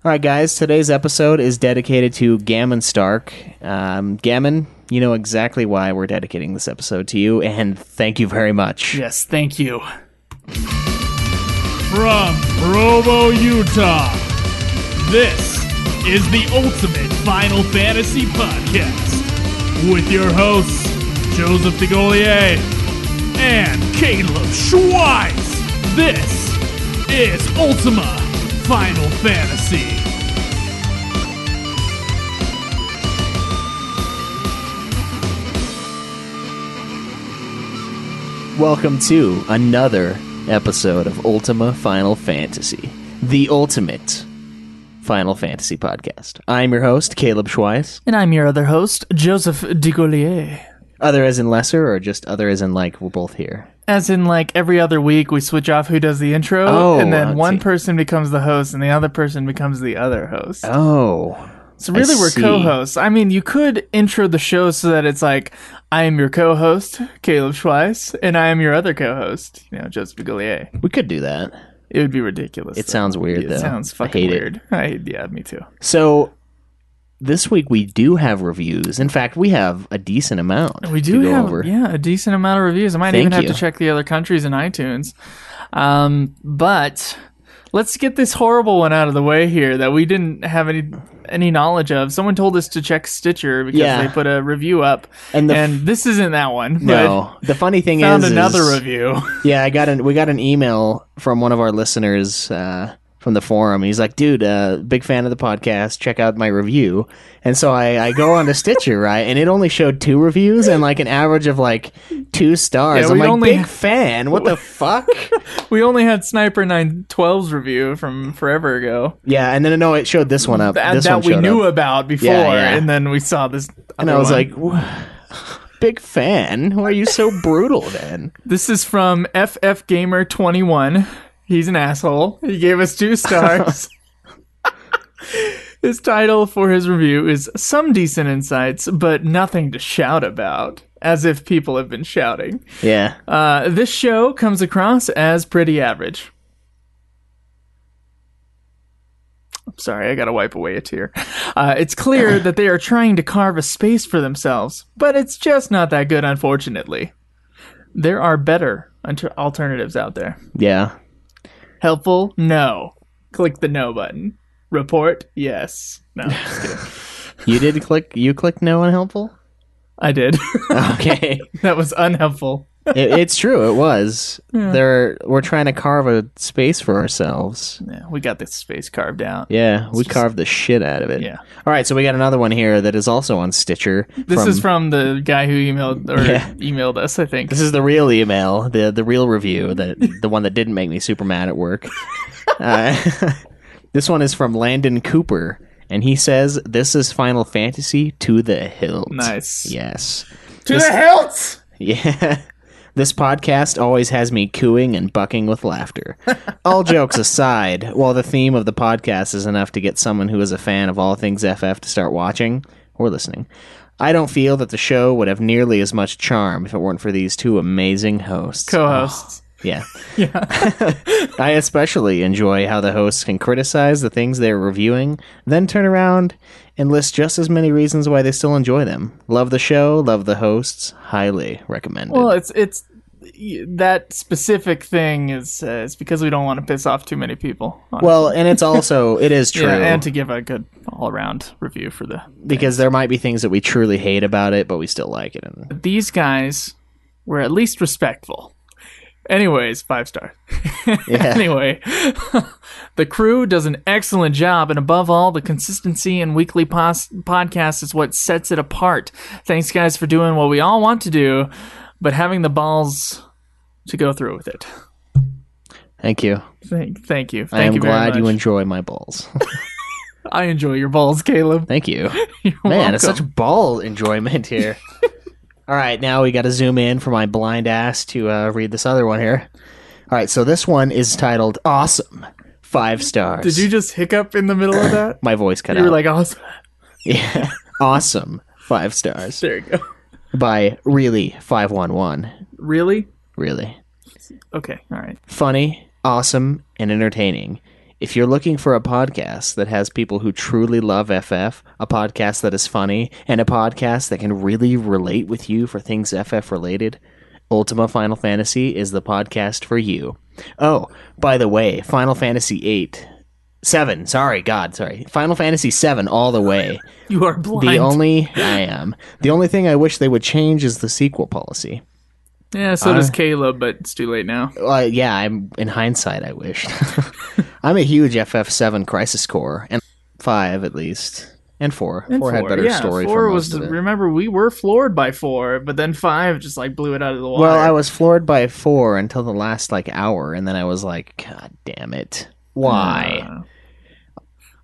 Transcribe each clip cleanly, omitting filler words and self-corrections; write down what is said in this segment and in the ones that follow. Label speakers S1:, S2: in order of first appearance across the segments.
S1: All right, guys, today's episode is dedicated to Gammon Stark. Gammon, you know exactly why we're dedicating this episode to you, and thank you very much.
S2: Yes, thank you. From Provo, Utah, this is the Ultimate Final Fantasy Podcast with your hosts, Joseph DeGolier and Caleb Schweiss. This is Ultima Final Fantasy.
S1: Welcome to another episode of Ultima Final Fantasy, the ultimate Final Fantasy podcast. I'm your host, Caleb Schweiss.
S2: And I'm your other host, Joseph DeGolier.
S1: Other as in lesser, or just other as in like we're both here?
S2: As in, like, every other week we switch off who does the intro, and then one person becomes the host and the other person becomes the other host.
S1: Oh.
S2: So really we're co-hosts. I mean, you could intro the show so that it's like, I am your co-host, Caleb Schweiss, and I am your other co-host, Joseph DeGolier.
S1: We could do that.
S2: It would be ridiculous.
S1: It sounds weird, though.
S2: It sounds fucking weird. Yeah, me too.
S1: So, this week we do have reviews. In fact, we have a decent amount.
S2: We do have, a decent amount of reviews. I might even have to check the other countries in iTunes. But let's get this horrible one out of the way here that we didn't have any knowledge of. Someone told us to check Stitcher because they put a review up, and this isn't that one.
S1: No, the funny thing
S2: found another review.
S1: Yeah, we got an email from one of our listeners from the forum. He's like, dude, big fan of the podcast. Check out my review. And so I go on to Stitcher, right? And it only showed 2 reviews and like an average of like 2 stars. I'm like, big fan. What the fuck?
S2: We only had Sniper 912's review from forever ago.
S1: Yeah, and then it showed this one up.
S2: That we knew about before, and then we saw this.
S1: And I was like, big fan. Why are you so brutal then?
S2: This is from FF Gamer 21. He's an asshole. He gave us 2 stars. His title for his review is Some Decent Insights, but Nothing to Shout About. As if people have been shouting.
S1: Yeah.
S2: This show comes across as pretty average. I'm sorry, I gotta wipe away a tear. It's clear that they are trying to carve a space for themselves, but it's just not that good, unfortunately. There are better alternatives out there.
S1: Yeah.
S2: Helpful? No. Click the no button. Report? Yes. No, just kidding.
S1: You clicked no on helpful?
S2: I did.
S1: Okay.
S2: That was unhelpful.
S1: It's true, it was. Yeah. We're trying to carve a space for ourselves.
S2: Yeah, we got this space carved out.
S1: Yeah, we carved the shit out of it.
S2: Yeah.
S1: All right, so we got another one here that is also on Stitcher.
S2: This is from the guy who emailed us, I think.
S1: This is the real email, the real review, the one that didn't make me super mad at work. This one is from Landon Cooper, and he says, "This is Final Fantasy to the hilt."
S2: Nice.
S1: Yes.
S2: The hilt!
S1: Yeah. This podcast always has me cooing and bucking with laughter. All jokes aside, while the theme of the podcast is enough to get someone who is a fan of all things FF to start watching or listening, I don't feel that the show would have nearly as much charm if it weren't for these 2 amazing hosts.
S2: Co-hosts.
S1: Oh, yeah. I especially enjoy how the hosts can criticize the things they're reviewing, then turn around and list just as many reasons why they still enjoy them. Love the show, love the hosts, highly recommended.
S2: Well, it's that specific thing is because we don't want to piss off too many people. Honestly.
S1: Well, and it is true.
S2: Yeah, and to give a good all-around review for
S1: because there might be things that we truly hate about it, but we still like it.
S2: These guys were at least respectful. Anyways, 5 stars.
S1: Yeah.
S2: Anyway, the crew does an excellent job, and above all, the consistency in weekly podcast is what sets it apart. Thanks, guys, for doing what we all want to do, but having the balls to go through with it.
S1: Thank you.
S2: Thank you.
S1: I am
S2: you
S1: glad
S2: very much.
S1: you enjoy my balls.
S2: I enjoy your balls, Caleb.
S1: Thank you.
S2: You're
S1: Man,
S2: welcome.
S1: it's such ball enjoyment here. All right, now we got to zoom in for my blind ass to read this other one here. All right, so this one is titled Awesome, 5 stars.
S2: Did you just hiccup in the middle of that?
S1: My voice cut out.
S2: You were like, awesome.
S1: Yeah, awesome, 5 stars.
S2: There you go.
S1: By Really 511.
S2: Really?
S1: Really.
S2: Okay, all right.
S1: Funny, awesome, and entertaining. if you're looking for a podcast that has people who truly love FF, a podcast that is funny, and a podcast that can really relate with you for things FF related, Ultima Final Fantasy is the podcast for you. Oh, by the way, Final Fantasy 8. 7, sorry. Final Fantasy 7 all the way.
S2: You are blind.
S1: The only thing I wish they would change is the sequel policy.
S2: Yeah, so does Caleb, but it's too late now.
S1: Yeah, I'm in hindsight, I wish. I'm a huge FF7 Crisis Core, and 5 at least, and 4. 4 had better story.
S2: 4 was, remember, we were floored by 4, but then 5 just like blew it out of the water.
S1: Well, I was floored by 4 until the last hour, and then I was like, God damn it. Why?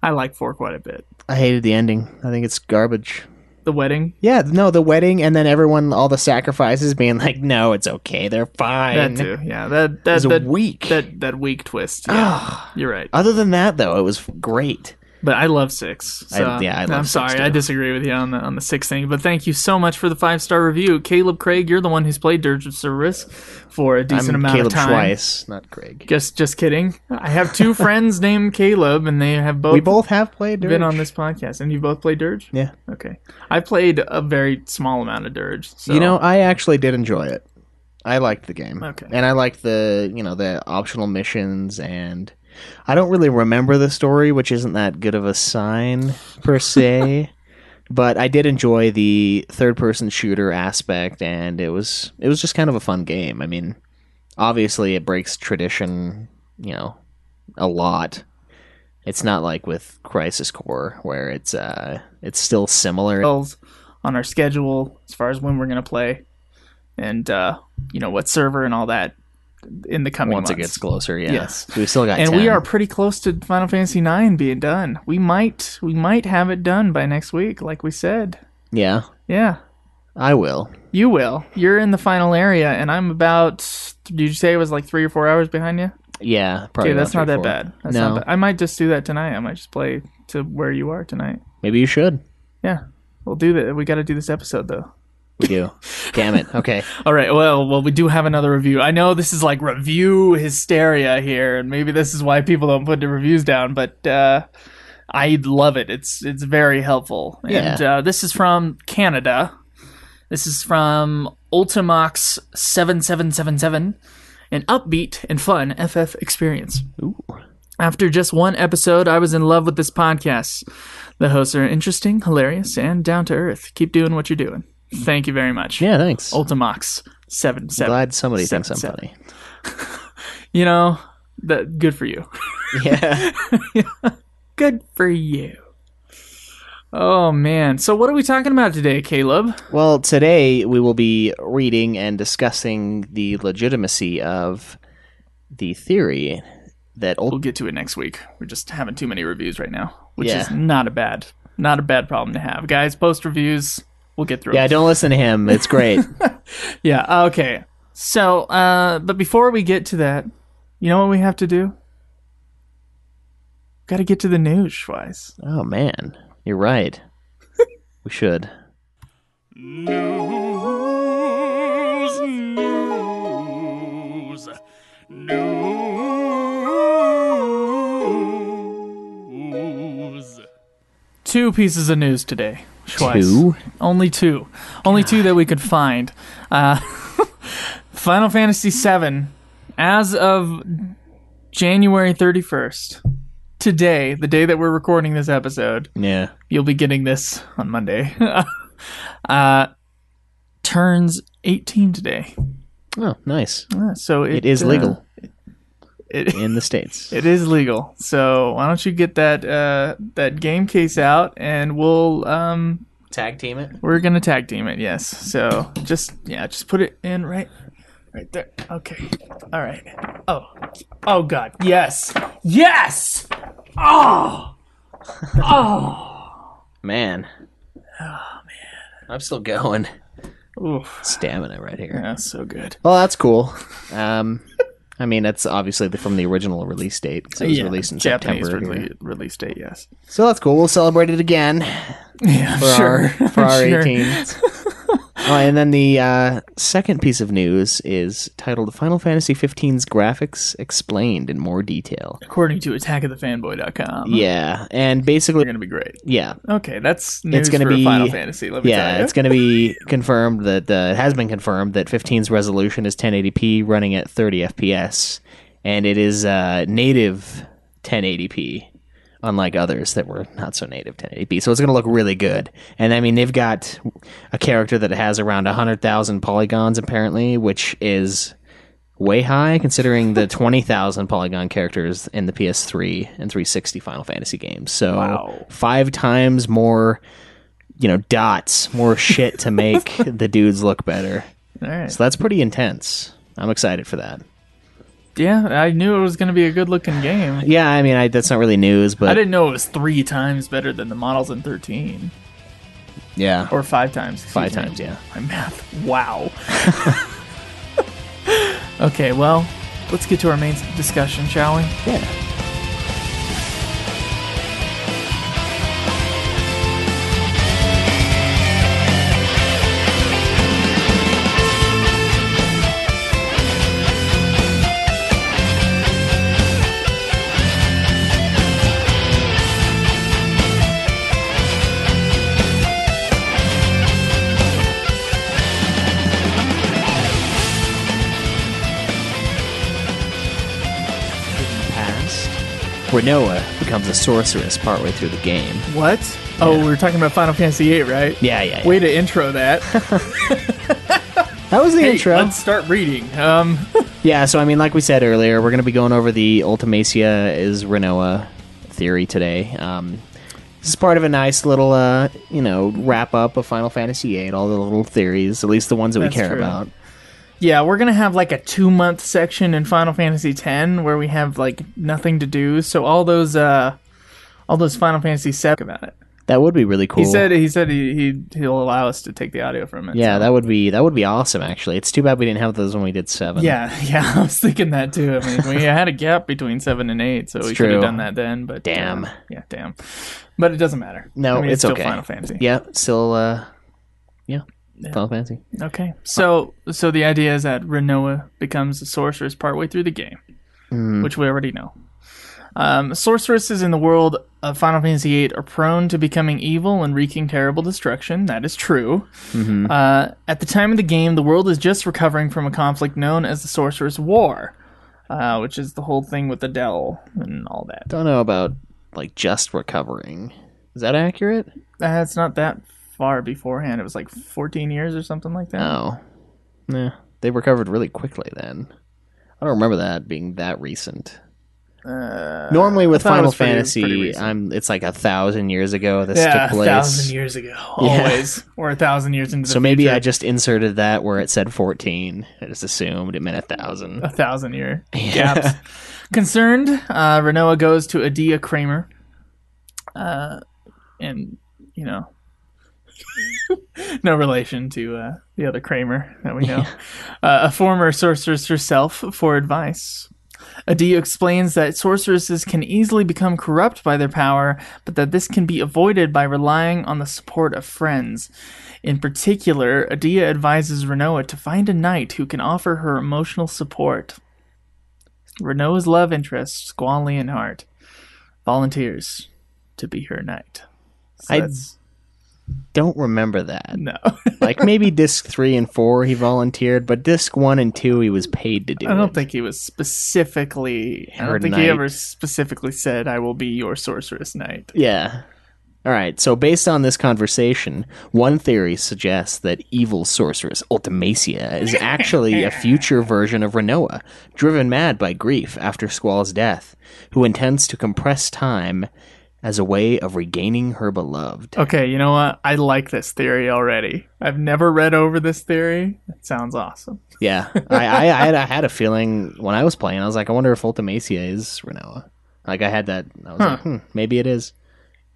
S2: I like 4 quite a bit.
S1: I hated the ending. I think it's garbage.
S2: The wedding?
S1: Yeah, no, the wedding, and then everyone, all the sacrifices being like, no, it's okay, they're fine.
S2: That too, yeah. That
S1: weak.
S2: That weak twist. Yeah, you're right.
S1: Other than that, though, it was great.
S2: But I love 6. So
S1: I love
S2: I'm
S1: 6
S2: sorry,
S1: too.
S2: I disagree with you on the 6 thing. But thank you so much for the 5-star review. Caleb Craig, you're the one who's played Dirge of Cerberus for a decent amount
S1: Caleb
S2: of time.
S1: Twice, not Craig.
S2: Just kidding. I have 2 friends named Caleb, and they have both.
S1: We both have played Dirge.
S2: Been on this podcast, and you both played Dirge?
S1: Yeah.
S2: Okay. I played a very small amount of Dirge. So.
S1: You know, I actually did enjoy it. I liked the game.
S2: Okay.
S1: And I liked the optional missions, and I don't really remember the story, which isn't that good of a sign per se. But I did enjoy the third-person shooter aspect, and it was just kind of a fun game. I mean, obviously it breaks tradition, a lot. It's not like with Crisis Core where it's still similar
S2: on our schedule as far as when we're going to play, and what server and all that in the coming
S1: once
S2: months.
S1: It gets closer. Yeah.
S2: Yes,
S1: we still got.
S2: And
S1: 10.
S2: we are pretty close to Final Fantasy IX being done. We might have it done by next week, like we said.
S1: Yeah.
S2: Yeah.
S1: I will.
S2: You will. You're in the final area, and I'm about. Did you say it was like 3 or 4 hours behind you?
S1: Yeah, probably.
S2: Okay, that's not that
S1: 4.
S2: bad. That's
S1: no,
S2: not bad. I might just do that tonight. I might just play to where you are tonight.
S1: Maybe you should.
S2: Yeah, we'll do that. We got to do this episode though.
S1: We do. Damn it. Okay.
S2: All right. Well, we do have another review. I know this is like review hysteria here, and maybe this is why people don't put the reviews down. But I love it. It's very helpful.
S1: Yeah.
S2: And this is from Canada. This is from Ultimax 7777. An upbeat and fun FF experience.
S1: Ooh.
S2: After just 1 episode, I was in love with this podcast. The hosts are interesting, hilarious, and down to earth. Keep doing what you're doing. Thank you very much.
S1: Yeah, thanks.
S2: Ultimax 77.
S1: Glad somebody thinks I'm funny.
S2: That good for you.
S1: Yeah.
S2: Good for you. Oh, man. So what are we talking about today, Caleb?
S1: Well, today we will be reading and discussing the legitimacy of the theory that
S2: We'll get to it next week. We're just having too many reviews right now, which
S1: Yeah.
S2: is not a bad problem to have. Guys, post reviews. We'll get through
S1: Yeah,
S2: it.
S1: don't listen to him. It's great.
S2: Yeah, okay. So, but before we get to that, you know what we have to do? Got to get to the news, Schweiss.
S1: Oh, man. You're right. We should.
S2: News. 2 pieces of news today, Schweiss.
S1: 2?
S2: Only 2. Only 2 that we could find. Final Fantasy VII, as of January 31st, today, the day that we're recording this episode,
S1: Yeah.
S2: you'll be getting this on Monday, turns 18 today.
S1: Oh, nice.
S2: So
S1: It is legal
S2: It
S1: in the States.
S2: It is legal. So why don't you get that game case out, and we'll
S1: Tag team it?
S2: we're gonna tag team it. Yes. So just put it in right there. Okay. All right. Oh God. Yes. Oh.
S1: Man. Oh, man. I'm still going.
S2: Oof.
S1: Stamina right here.
S2: Yeah, so good.
S1: Well, that's cool. I mean, that's obviously from the original release date, because it was released in
S2: Japanese
S1: September. Here.
S2: release date. Yes.
S1: So that's cool. We'll celebrate it again
S2: Yeah.
S1: for
S2: Sure.
S1: our
S2: Sure.
S1: 18s. Oh, and then the second piece of news is titled Final Fantasy XV's graphics explained in more detail.
S2: According to attackofthefanboy.com.
S1: Yeah, and basically,
S2: They're going to be great.
S1: yeah.
S2: Okay, that's news
S1: gonna
S2: for
S1: be
S2: Final Fantasy, let me tell you.
S1: It's going to be confirmed that it has been confirmed that 15's resolution is 1080p running at 30 FPS, and it is native 1080p. Unlike others that were not so native 1080p. So it's going to look really good. And I mean, they've got a character that has around 100,000 polygons, apparently, which is way high considering the 20,000 polygon characters in the PS3 and 360 Final Fantasy games. So 5 times more, dots, more shit to make the dudes look better.
S2: All right.
S1: So that's pretty intense. I'm excited for that.
S2: Yeah, I knew it was going to be a good-looking game.
S1: Yeah, I mean, that's not really news, but...
S2: I didn't know it was 3 times better than the models in 13.
S1: Yeah.
S2: Or 5 times.
S1: 5 times, yeah.
S2: My math. Wow. Okay, well, let's get to our main discussion, shall we?
S1: Yeah. Rinoa becomes a sorceress partway through the game.
S2: What? Yeah. Oh, we were talking about Final Fantasy VIII, right?
S1: Yeah.
S2: Way to intro that.
S1: That was the intro.
S2: Let's start reading.
S1: Yeah, so I mean, like we said earlier, we're going to be going over the Ultimacia is Rinoa theory today. This is part of a nice little, wrap up of Final Fantasy VIII, all the little theories, at least the ones that we care about.
S2: Yeah, we're going to have like a 2-month section in Final Fantasy X where we have like nothing to do. So all those Final Fantasy VII about it.
S1: That would be really cool.
S2: He said he'll allow us to take the audio from it.
S1: Yeah, so. that would be awesome actually. It's too bad we didn't have those when we did 7.
S2: Yeah, I was thinking that too. I mean, we had a gap between 7 and 8, so we could have done that then, but
S1: damn.
S2: Damn. But it doesn't matter.
S1: No,
S2: I mean,
S1: it's
S2: still
S1: okay.
S2: Final Fantasy.
S1: Yeah, still Final Fantasy.
S2: Okay. So the idea is that Rinoa becomes a sorceress partway through the game, which we already know. Sorceresses in the world of Final Fantasy VIII are prone to becoming evil and wreaking terrible destruction. That is true. Mm-hmm. At the time of the game, the world is just recovering from a conflict known as the Sorceress War, which is the whole thing with Adele and all that.
S1: Don't know about like just recovering. Is that accurate?
S2: It's not that far beforehand. It was like 14 years or something like that.
S1: Oh. Yeah. They recovered really quickly then. I don't remember that being that recent. Normally with Final Fantasy, it's like 1,000 years ago this took place.
S2: 1,000 years ago, always, or 1,000 years into the future.
S1: So maybe I just inserted that where it said 14. I just assumed it meant 1,000.
S2: 1,000 year gaps. Concerned, Rinoa goes to Adia Kramer, and no relation to the other Kramer that we know, a former sorceress herself, for advice. Adia explains that sorceresses can easily become corrupt by their power, but that this can be avoided by relying on the support of friends. In particular, Adia advises Rinoa to find a knight who can offer her emotional support. Rinoa's love interest, Squall Leonhart, volunteers to be her knight. So
S1: don't remember that.
S2: No.
S1: Like maybe disc 3 and 4 he volunteered, but disc 1 and 2 he was paid to do it.
S2: I don't think he was specifically... I don't think he ever specifically said, I will be your sorceress knight.
S1: Yeah. All right, so based on this conversation, one theory suggests that evil sorceress Ultimacia is actually a future version of Rinoa, driven mad by grief after Squall's death, who intends to compress time as a way of regaining her beloved.
S2: Okay, you know what? I like this theory already. I've never read over this theory. It sounds awesome.
S1: Yeah, I had a feeling when I was playing. I was like, I wonder if Ultimacia is Rinoa. Like I had that. I was like, maybe it is.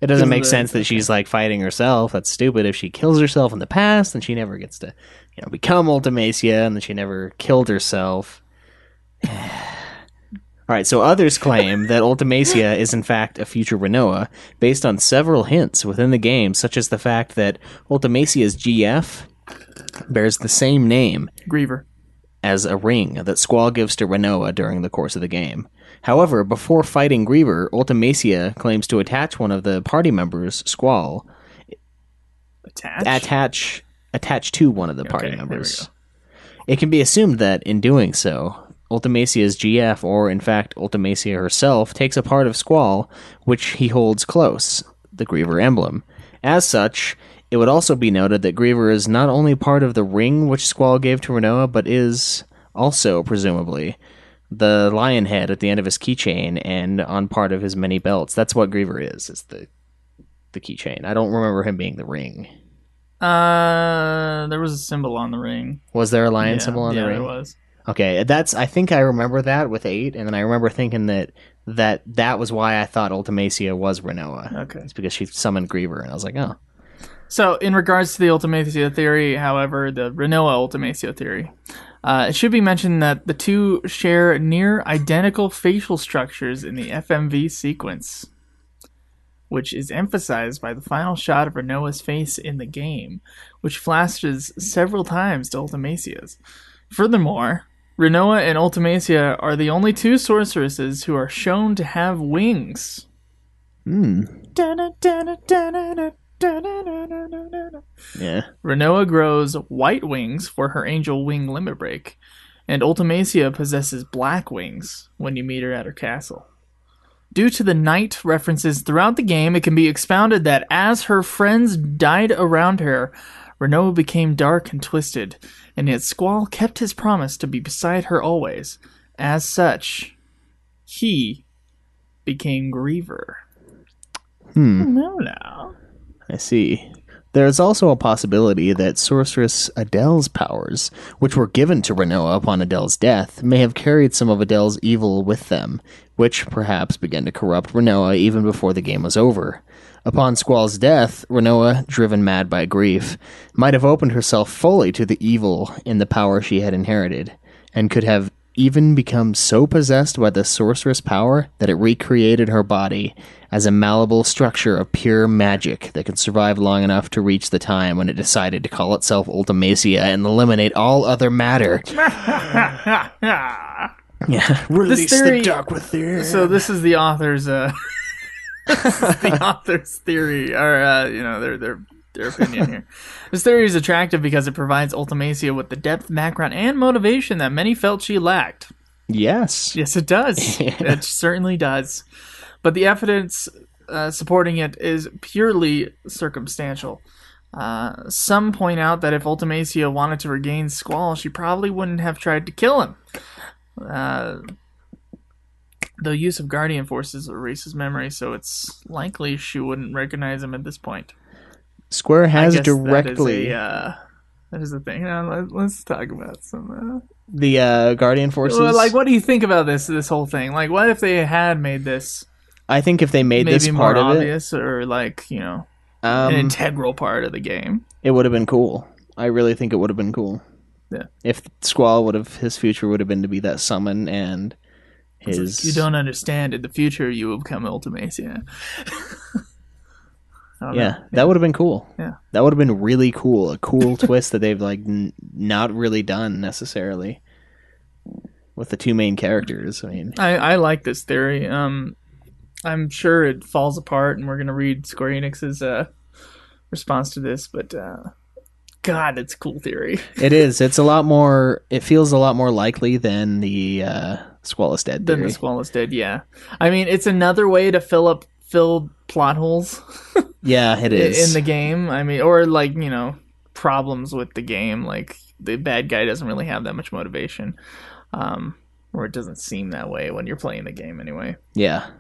S1: It doesn't make sense that she's like fighting herself. That's stupid. If she kills herself in the past, then she never gets to, become Ultimacia, and then she never killed herself. All right, so others claim that Ultimacia is in fact a future Rinoa, based on several hints within the game, such as the fact that Ultimacia's GF bears the same name
S2: Griever.
S1: as a ring that Squall gives to Rinoa during the course of the game. However, before fighting Griever, Ultimacia claims to attach one of the party members, Squall, attach to one of the party members. It can be assumed that in doing so, Ultimacia's GF, or in fact Ultimacia herself, takes a part of Squall, which he holds close, the Griever emblem. As such, it would also be noted that Griever is not only part of the ring which Squall gave to Rinoa, but is also, presumably, the lion head at the end of his keychain and on part of his many belts. That's what Griever is the keychain. I don't remember him being the ring.
S2: There was a symbol on the ring.
S1: Was there a lion symbol on the ring?
S2: Yeah, there was.
S1: Okay, I think I remember that with 8, and then I remember thinking that was why I thought Ultimacia was Rinoa.
S2: Okay.
S1: It's because she summoned Griever, and I was like, oh.
S2: So, in regards to the Ultimacia theory, however, the Rinoa Ultimacia theory, it should be mentioned that the two share near identical facial structures in the FMV sequence, which is emphasized by the final shot of Rinoa's face in the game, which flashes several times to Ultimacia's. Furthermore, Rinoa and Ultimacia are the only two sorceresses who are shown to have wings.
S1: Yeah.
S2: Rinoa grows white wings for her angel wing limit break, and Ultimacia possesses black wings when you meet her at her castle. Due to the night references throughout the game, it can be expounded that as her friends died around her, Rinoa became dark and twisted, and yet Squall kept his promise to be beside her always. As such, he became Griever. No.
S1: I see. There is also a possibility that Sorceress Adele's powers, which were given to Rinoa upon Adele's death, may have carried some of Adele's evil with them, which perhaps began to corrupt Rinoa even before the game was over. Upon Squall's death, Rinoa, driven mad by grief, might have opened herself fully to the evil in the power she had inherited, and could have even become so possessed by the sorceress power that it recreated her body as a malleable structure of pure magic that could survive long enough to reach the time when it decided to call itself Ultimacia and eliminate all other matter. Yeah, release
S2: theory,
S1: the dark with their...
S2: So this is the author's the author's theory, or their opinion here. This theory is attractive because it provides Ultimacia with the depth, background, and motivation that many felt she lacked.
S1: Yes.
S2: Yes, it does.
S1: Yeah.
S2: It certainly does. But the evidence supporting it is purely circumstantial. Some point out that if Ultimacia wanted to regain Squall, she probably wouldn't have tried to kill him. The use of Guardian Forces erases memory, so it's likely she wouldn't recognize him at this point.
S1: Square has
S2: I guess
S1: directly...
S2: that is the thing. Now, let's talk about some...
S1: the Guardian Forces?
S2: Well, like, what do you think about this whole thing? Like, what if they had made this...
S1: I think if they made this
S2: maybe
S1: part
S2: more
S1: of
S2: obvious, or like, an integral part of the game.
S1: it would have been cool. I really think it would have been cool.
S2: Yeah.
S1: If Squall his future would have been to be that summon, and his...
S2: You don't understand. In the future, you will become Ultimacia.
S1: Yeah, that would have been cool.
S2: Yeah.
S1: That would have been really cool. A cool twist that they've not really done necessarily with the two main characters. I mean,
S2: I like this theory. I'm sure it falls apart, and we're gonna read Square Enix's response to this, but God, it's a cool theory.
S1: it is. It's a lot more. It feels a lot more likely than the Squall is Dead theory.
S2: Than the Squall is Dead. Yeah, I mean, it's another way to fill plot holes.
S1: Yeah, it is
S2: in the game. I mean, or like problems with the game. Like the bad guy doesn't really have that much motivation, or it doesn't seem that way when you're playing the game anyway.
S1: Yeah.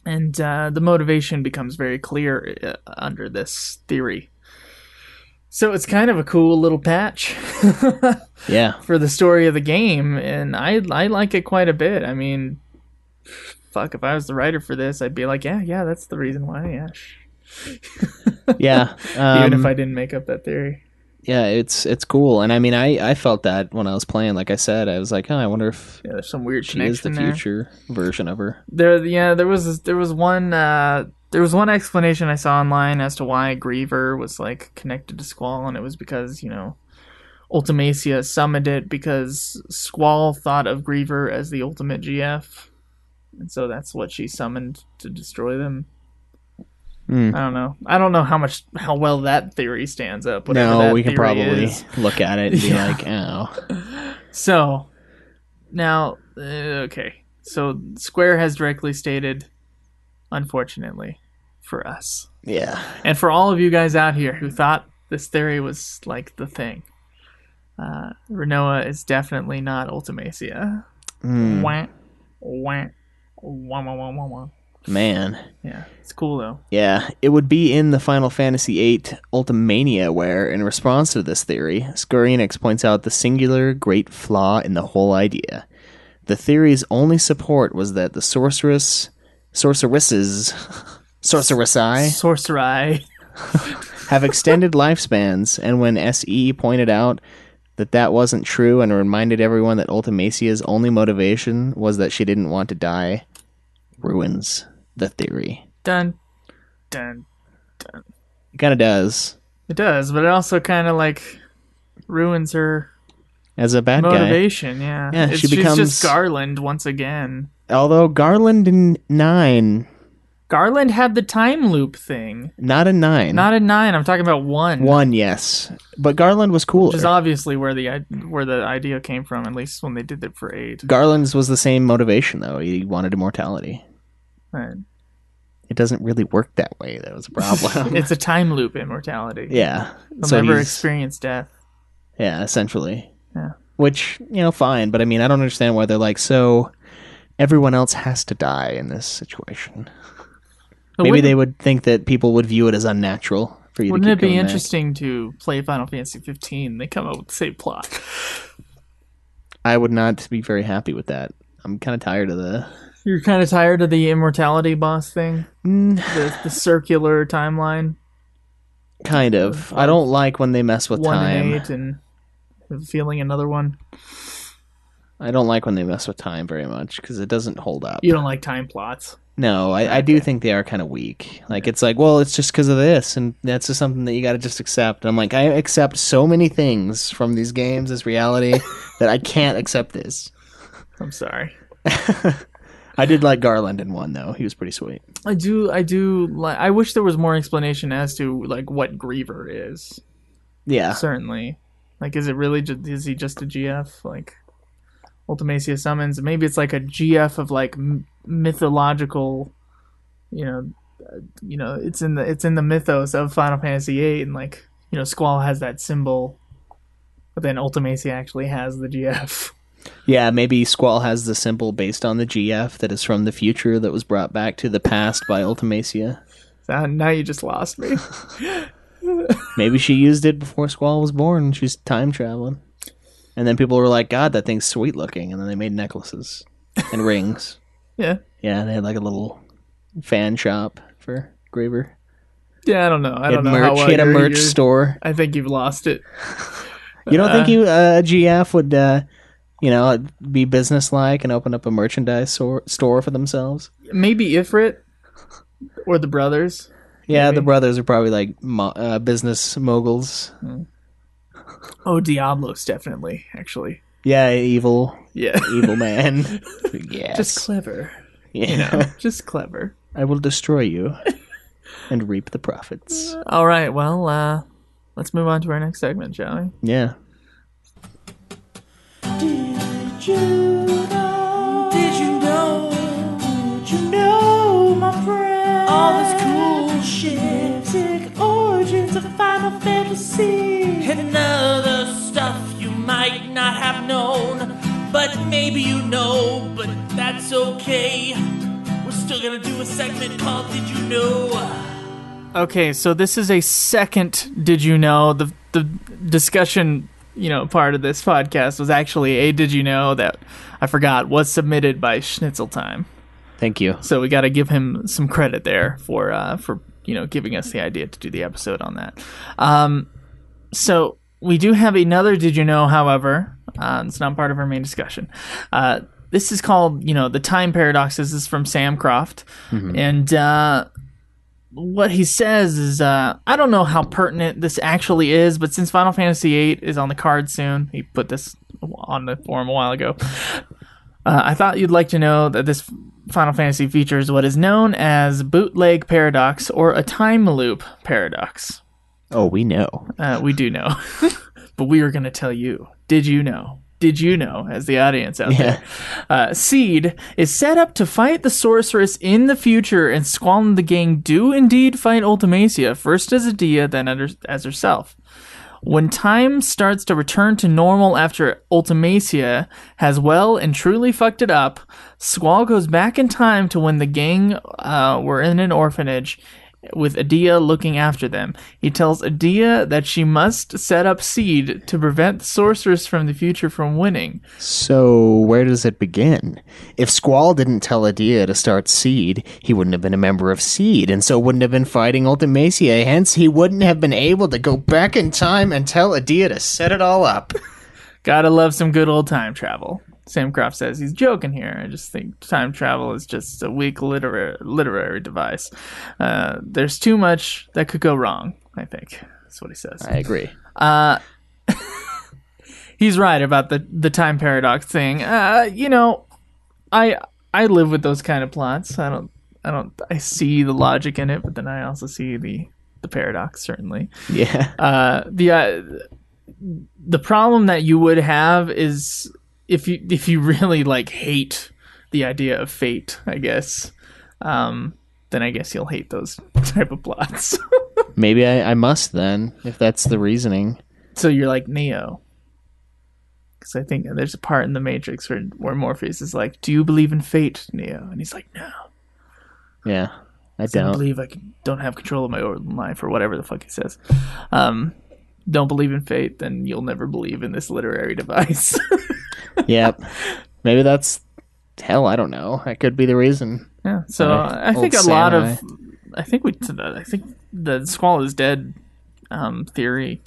S2: And the motivation becomes very clear under this theory. So it's kind of a cool little patch
S1: Yeah.
S2: for the story of the game, and I like it quite a bit. I mean, fuck, if I was the writer for this, I'd be like, yeah, that's the reason why, yeah.
S1: Yeah.
S2: Even if I didn't make up that theory.
S1: Yeah, it's cool. And I mean, I felt that when I was playing. Like I said, I was like, I wonder if
S2: there's some weird
S1: she is the
S2: connection there.
S1: future version of her.
S2: There was one explanation I saw online as to why Griever was like connected to Squall, and it was because Ultimacia summoned it because Squall thought of Griever as the ultimate GF, and so that's what she summoned to destroy them. I don't know. I don't know how well that theory stands up.
S1: No, we can probably look at it and be like, oh.
S2: So, now, okay. So, Square has directly stated, unfortunately, for us.
S1: Yeah.
S2: And for all of you guys out here who thought this theory was like the thing, Rinoa is definitely not Ultimacia. Wah, wah, wah, wah, wah, wah, wah.
S1: Man.
S2: Yeah, it's cool though.
S1: Yeah, it would be in the Final Fantasy VIII Ultimania where, in response to this theory, Square Enix points out the singular great flaw in the whole idea. The theory's only support was that the sorceresses,
S2: Sorcerai,
S1: have extended lifespans, and when SE pointed out that wasn't true and reminded everyone that Ultimacia's only motivation was that she didn't want to die, ruins the theory.
S2: Dun, dun, dun.
S1: It kind of does.
S2: It does, but it also kind of like ruins her
S1: as a bad
S2: motivation.
S1: guy.
S2: Yeah,
S1: she's
S2: just Garland once again.
S1: Although Garland in 9...
S2: Garland had the time loop thing.
S1: Not in 9.
S2: Not in 9. I'm talking about 1.
S1: 1, yes. But Garland was cooler.
S2: Which is obviously where the idea came from, at least when they did it for 8.
S1: Garland's was the same motivation, though. He wanted immortality.
S2: Right.
S1: It doesn't really work that way. That was a problem.
S2: It's a time loop immortality.
S1: Yeah.
S2: He'll never experience death.
S1: Yeah, essentially.
S2: Yeah.
S1: Which, fine. But I mean, I don't understand why they're like, so everyone else has to die in this situation. Maybe they would think that people would view it as unnatural for you to keep
S2: Wouldn't it be
S1: going
S2: interesting to play Final Fantasy 15? They come up with the same plot.
S1: I would not be very happy with that. I'm kind of tired of the...
S2: You're kind of tired of the immortality boss thing? The circular timeline?
S1: Kind of. I don't like when they mess with
S2: 1
S1: time.
S2: and 8 and feeling another one.
S1: I don't like when they mess with time very much because it doesn't hold up.
S2: You don't like time plots?
S1: No, I do think they are kind of weak. Like, it's like, well, it's just because of this, and that's just something that you got to just accept. And I'm like, I accept so many things from these games as reality that I can't accept this.
S2: I'm sorry.
S1: I did like Garland in 1, though. He was pretty sweet.
S2: I wish there was more explanation as to, like, what Griever is.
S1: Yeah.
S2: Certainly. Like, is he just a GF? Like, Ultimacia summons. Maybe it's like a GF of like mythological, it's in the mythos of Final Fantasy VIII, and like Squall has that symbol, but then Ultimacia actually has the GF.
S1: Yeah, maybe Squall has the symbol based on the GF that is from the future that was brought back to the past by Ultimacia.
S2: Now you just lost me.
S1: Maybe she used it before Squall was born and she's time traveling. And then people were like, God, that thing's sweet looking. And then they made necklaces and rings.
S2: Yeah.
S1: Yeah, they had like a little fan shop for Griever.
S2: Yeah, I don't know. I don't know
S1: merch.
S2: how well
S1: he had a merch store.
S2: I think you've lost it.
S1: You don't think a GF would, be businesslike and open up a merchandise store for themselves?
S2: Maybe Ifrit or the brothers.
S1: Yeah,
S2: maybe.
S1: The brothers are probably like business moguls.
S2: Oh, Diablos, definitely, actually.
S1: Yeah, evil.
S2: Yeah.
S1: Evil man. Yes.
S2: Just clever.
S1: Yeah.
S2: Just clever.
S1: I will destroy you and reap the profits.
S2: All right, well, let's move on to our next segment, shall we?
S1: Yeah.
S3: Did you know? Did you know? Did you know, my friend? All this cool shit. Sick origins of Final Fantasy. And other stuff you might not have known. But maybe you know, but that's okay. We're still gonna do a segment called Did You Know?
S2: Okay, so this is a second Did You Know? The discussion, part of this podcast was actually a Did You Know that I forgot was submitted by Schnitzel Time.
S1: Thank you.
S2: So we got to give him some credit there for giving us the idea to do the episode on that. So we do have another Did You Know, however. It's not part of our main discussion. This is called, the Time Paradox. This is from Sam Croft. Mm-hmm. And what he says is, I don't know how pertinent this actually is, but since Final Fantasy VIII is on the card soon, he put this on the forum a while ago, I thought you'd like to know that this Final Fantasy features what is known as bootleg paradox or a time loop paradox.
S1: Oh, we know.
S2: We do know. But we are going to tell you. Did you know? Did you know, as the audience out there? Seed is set up to fight the sorceress in the future, and Squall and the gang do indeed fight Ultimacia, first as Adia, then as herself. When time starts to return to normal after Ultimacia has well and truly fucked it up, Squall goes back in time to when the gang were in an orphanage, with Adia looking after them. He tells Adia that she must set up Seed to prevent the sorceress from the future from winning.
S1: So, where does it begin? If Squall didn't tell Adia to start Seed, he wouldn't have been a member of Seed, and so wouldn't have been fighting Ultimacia, hence he wouldn't have been able to go back in time and tell Adia to set it all up.
S2: Gotta love some good old time travel. Sam Croft says he's joking here. I just think time travel is just a weak literary device. There's too much that could go wrong, I think. That's what he says.
S1: I agree.
S2: He's right about the time paradox thing. You know, I live with those kind of plots. I see the logic in it, but then I also see the paradox, certainly.
S1: Yeah.
S2: The problem that you would have is if you really like hate the idea of fate, I guess, then I guess you'll hate those type of plots.
S1: Maybe I must then, if that's the reasoning.
S2: So you're like Neo. Because I think there's a part in the Matrix where Morpheus is like, "Do you believe in fate, Neo?" And he's like, "No."
S1: Yeah, I
S2: Don't
S1: don't.
S2: believe don't have control of my own life, or whatever the fuck he says. Don't believe in fate, then you'll never believe in this literary device.
S1: Yep. Maybe that's... Hell, I don't know. That could be the reason.
S2: Yeah. So I think
S1: Old
S2: a lot
S1: samurai.
S2: of... I think the Squall is Dead theory,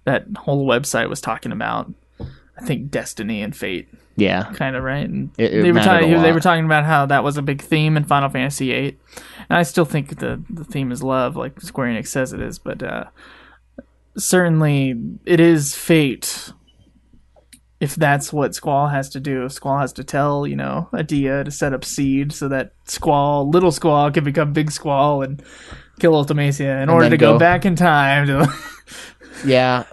S2: that whole website was talking about, I think, destiny and fate.
S1: Yeah.
S2: Kind of, right? And
S1: It
S2: they were
S1: mattered a lot.
S2: they were talking about how that was a big theme in Final Fantasy VIII. And I still think the theme is love, like Square Enix says it is, but certainly it is fate. If that's what Squall has to do, Squall has to tell, Adia to set up Seed so that little Squall, can become Big Squall and kill Ultimacia in order
S1: then
S2: to go
S1: go.
S2: back in time to...
S1: Yeah.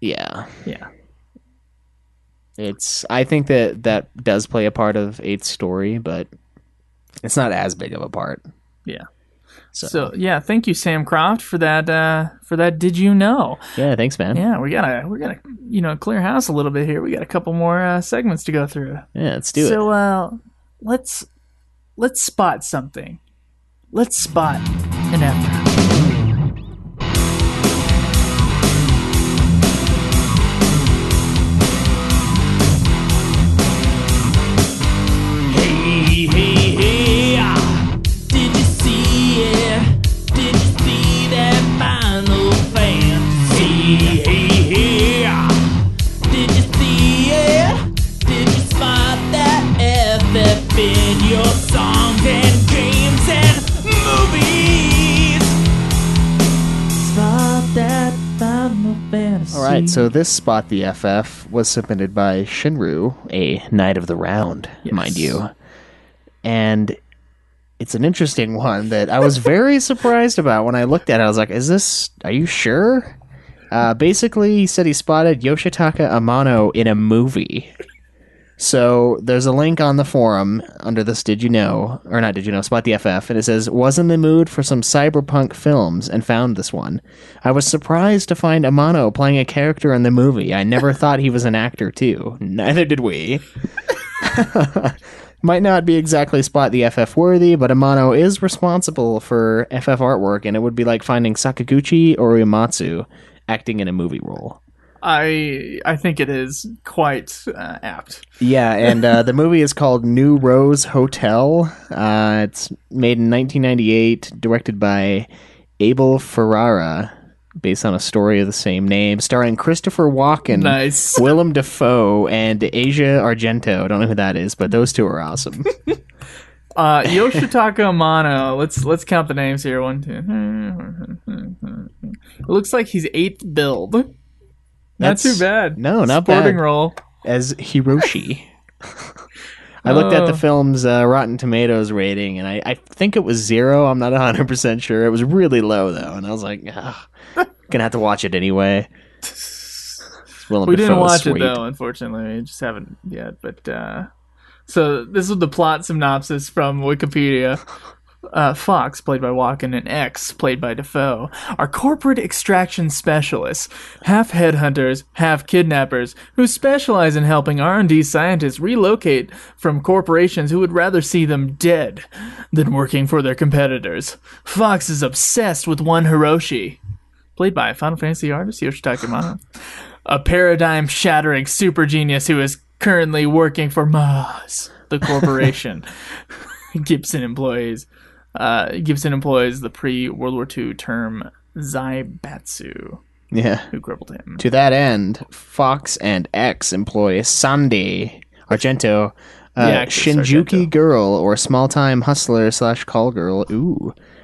S1: Yeah.
S2: Yeah.
S1: I think that does play a part of 8's story, but it's not as big of a part.
S2: Yeah.
S1: So
S2: yeah, thank you, Sam Croft, for that. Did you know?
S1: yeah, thanks, man.
S2: Yeah, we're gonna clear house a little bit here. We got a couple more segments to go through.
S1: Yeah, let's do it.
S2: So let's spot something. Let's spot an effort.
S3: Hey, hey, hey, did you see it? Did you see that Final Fantasy? Hey, hey, did you see it? Did you spot that FF in your songs and games and movies? Spot that Final Fantasy.
S1: All right, so this Spot the FF was submitted by Shinru, a Knight of the Round, mind you. And it's an interesting one that I was very surprised about when I looked at it. I was like, are you sure? Basically, he said he spotted Yoshitaka Amano in a movie. So there's a link on the forum under this Spot the FF, and it says, was in the mood for some cyberpunk films and found this one. I was surprised to find Amano playing a character in the movie. I never thought he was an actor too. Neither did we. Might not be exactly Spot the FF worthy, but Amano is responsible for FF artwork, and it would be like finding Sakaguchi or Uematsu acting in a movie role.
S2: I think it is quite apt.
S1: Yeah, and the movie is called New Rose Hotel. It's made in 1998, directed by Abel Ferrara, based on a story of the same name, starring Christopher Walken,
S2: Nice.
S1: Willem Dafoe, and Asia Argento. I don't know who that is, but those two are awesome.
S2: Yoshitaka Amano. Let's count the names here. 1, 2. It looks like he's 8th build. Not
S1: That's-
S2: too bad.
S1: no, not
S2: Sporting
S1: bad.
S2: role.
S1: As Hiroshi. I looked at the film's Rotten Tomatoes rating, and I think it was 0. I'm not 100% sure. It was really low, though, and I was like, gonna have to watch it anyway.
S2: We didn't watch
S1: sweet.
S2: it though, unfortunately. We just haven't yet. But so this is the plot synopsis from Wikipedia. Fox, played by Walken, and X, played by Defoe, are corporate extraction specialists, half headhunters, half kidnappers, who specialize in helping R&D scientists relocate from corporations who would rather see them dead than working for their competitors. Fox is obsessed with one Hiroshi, played by Final Fantasy artist Yoshitaka Amano, a paradigm-shattering super genius who is currently working for Mars, the corporation. Gibson employs the pre-World War II term Zaibatsu, who crippled him.
S1: To that end, Fox and X employ Sandy Argento, Shinjuki
S2: Argento.
S1: girl or small-time hustler / call girl,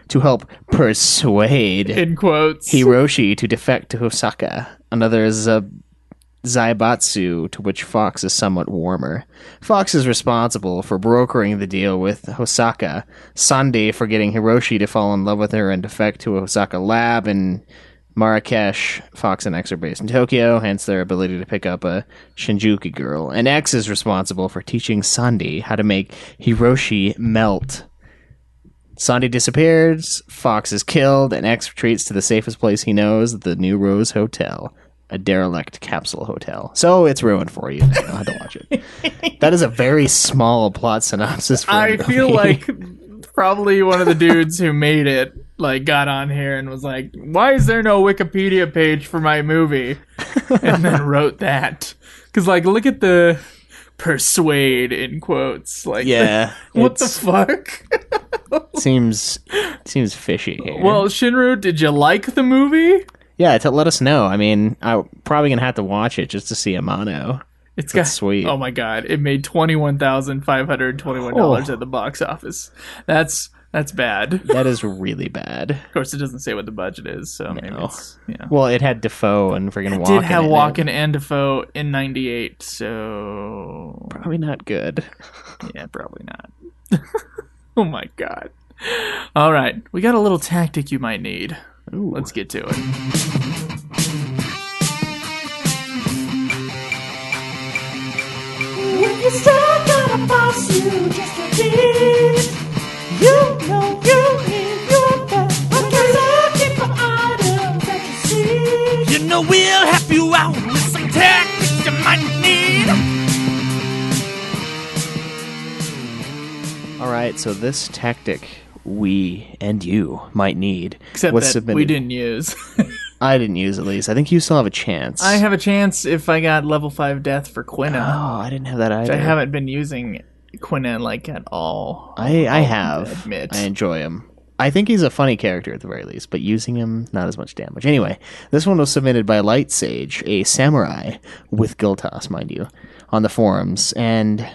S1: to help persuade
S2: In quotes.
S1: Hiroshi to defect to Osaka. Another is Zaibatsu, to which Fox is somewhat warmer. Fox is responsible for brokering the deal with Osaka, Sandy for getting Hiroshi to fall in love with her and defect to Osaka Lab in Marrakesh. Fox and X are based in Tokyo, hence their ability to pick up a Shinjuki girl. And X is responsible for teaching Sandy how to make Hiroshi melt. Sandy disappears, Fox is killed, and X retreats to the safest place he knows, the New Rose Hotel. A derelict capsule hotel. So it's ruined for you. You don't have to watch it. That is a very small plot synopsis for a
S2: I
S1: movie.
S2: feel like probably one of the dudes who made it got on here and was like, why is there no Wikipedia page for my movie? And then wrote that. Because look at the persuade in quotes.
S1: Yeah,
S2: What the
S1: it's-
S2: fuck?
S1: seems fishy here.
S2: Well, Shinru, did you like the movie?
S1: yeah, let us know. I mean, I'm probably gonna have to watch it just to see Amano.
S2: It's
S1: That's sweet.
S2: Oh my god! It made $21,521 at the box office. That's bad.
S1: That is really bad.
S2: Of course, it doesn't say what the budget is, so maybe it's
S1: Well, it had Defoe and friggin' Walken.
S2: Did have
S1: in it.
S2: Walken and Defoe in '98, so
S1: Probably not good.
S2: yeah, probably not. Oh my god! All right, we got a little tactic you might need.
S1: Ooh.
S2: Let's get to it.
S3: When you're stuck on a boss, you just a bit. You know you need your best. When you're looking for items that you see,
S4: You know we'll help you out with some tactics you might need.
S1: All right, so this tactic we and you might need
S2: Except
S1: was
S2: that
S1: submitted.
S2: we didn't use.
S1: I didn't use at least. I think you still have a chance.
S2: I have a chance if I got level 5 death for Quina.
S1: Oh, I didn't have that either.
S2: I haven't been using Quina at all.
S1: I
S2: I'll
S1: have.
S2: admit.
S1: I enjoy him. I think he's a funny character at the very least, but using him, not as much damage. Anyway, this one was submitted by Light Sage, a samurai with Giltas, mind you, on the forums, and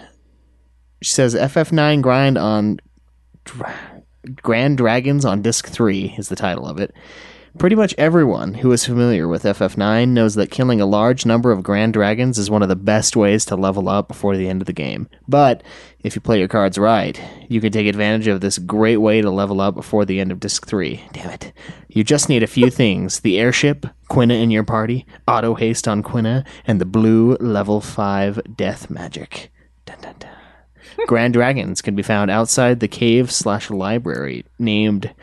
S1: she says FF9 grind on Grand Dragons on Disc 3 is the title of it. Pretty much everyone who is familiar with FF9 knows that killing a large number of Grand Dragons is one of the best ways to level up before the end of the game. But if you play your cards right, you can take advantage of this great way to level up before the end of Disc 3. Damn it. You just need a few things. The airship, Quina in your party, auto haste on Quina, and the blue level 5 death magic. Dun, dun, dun. Grand Dragons can be found outside the cave/library named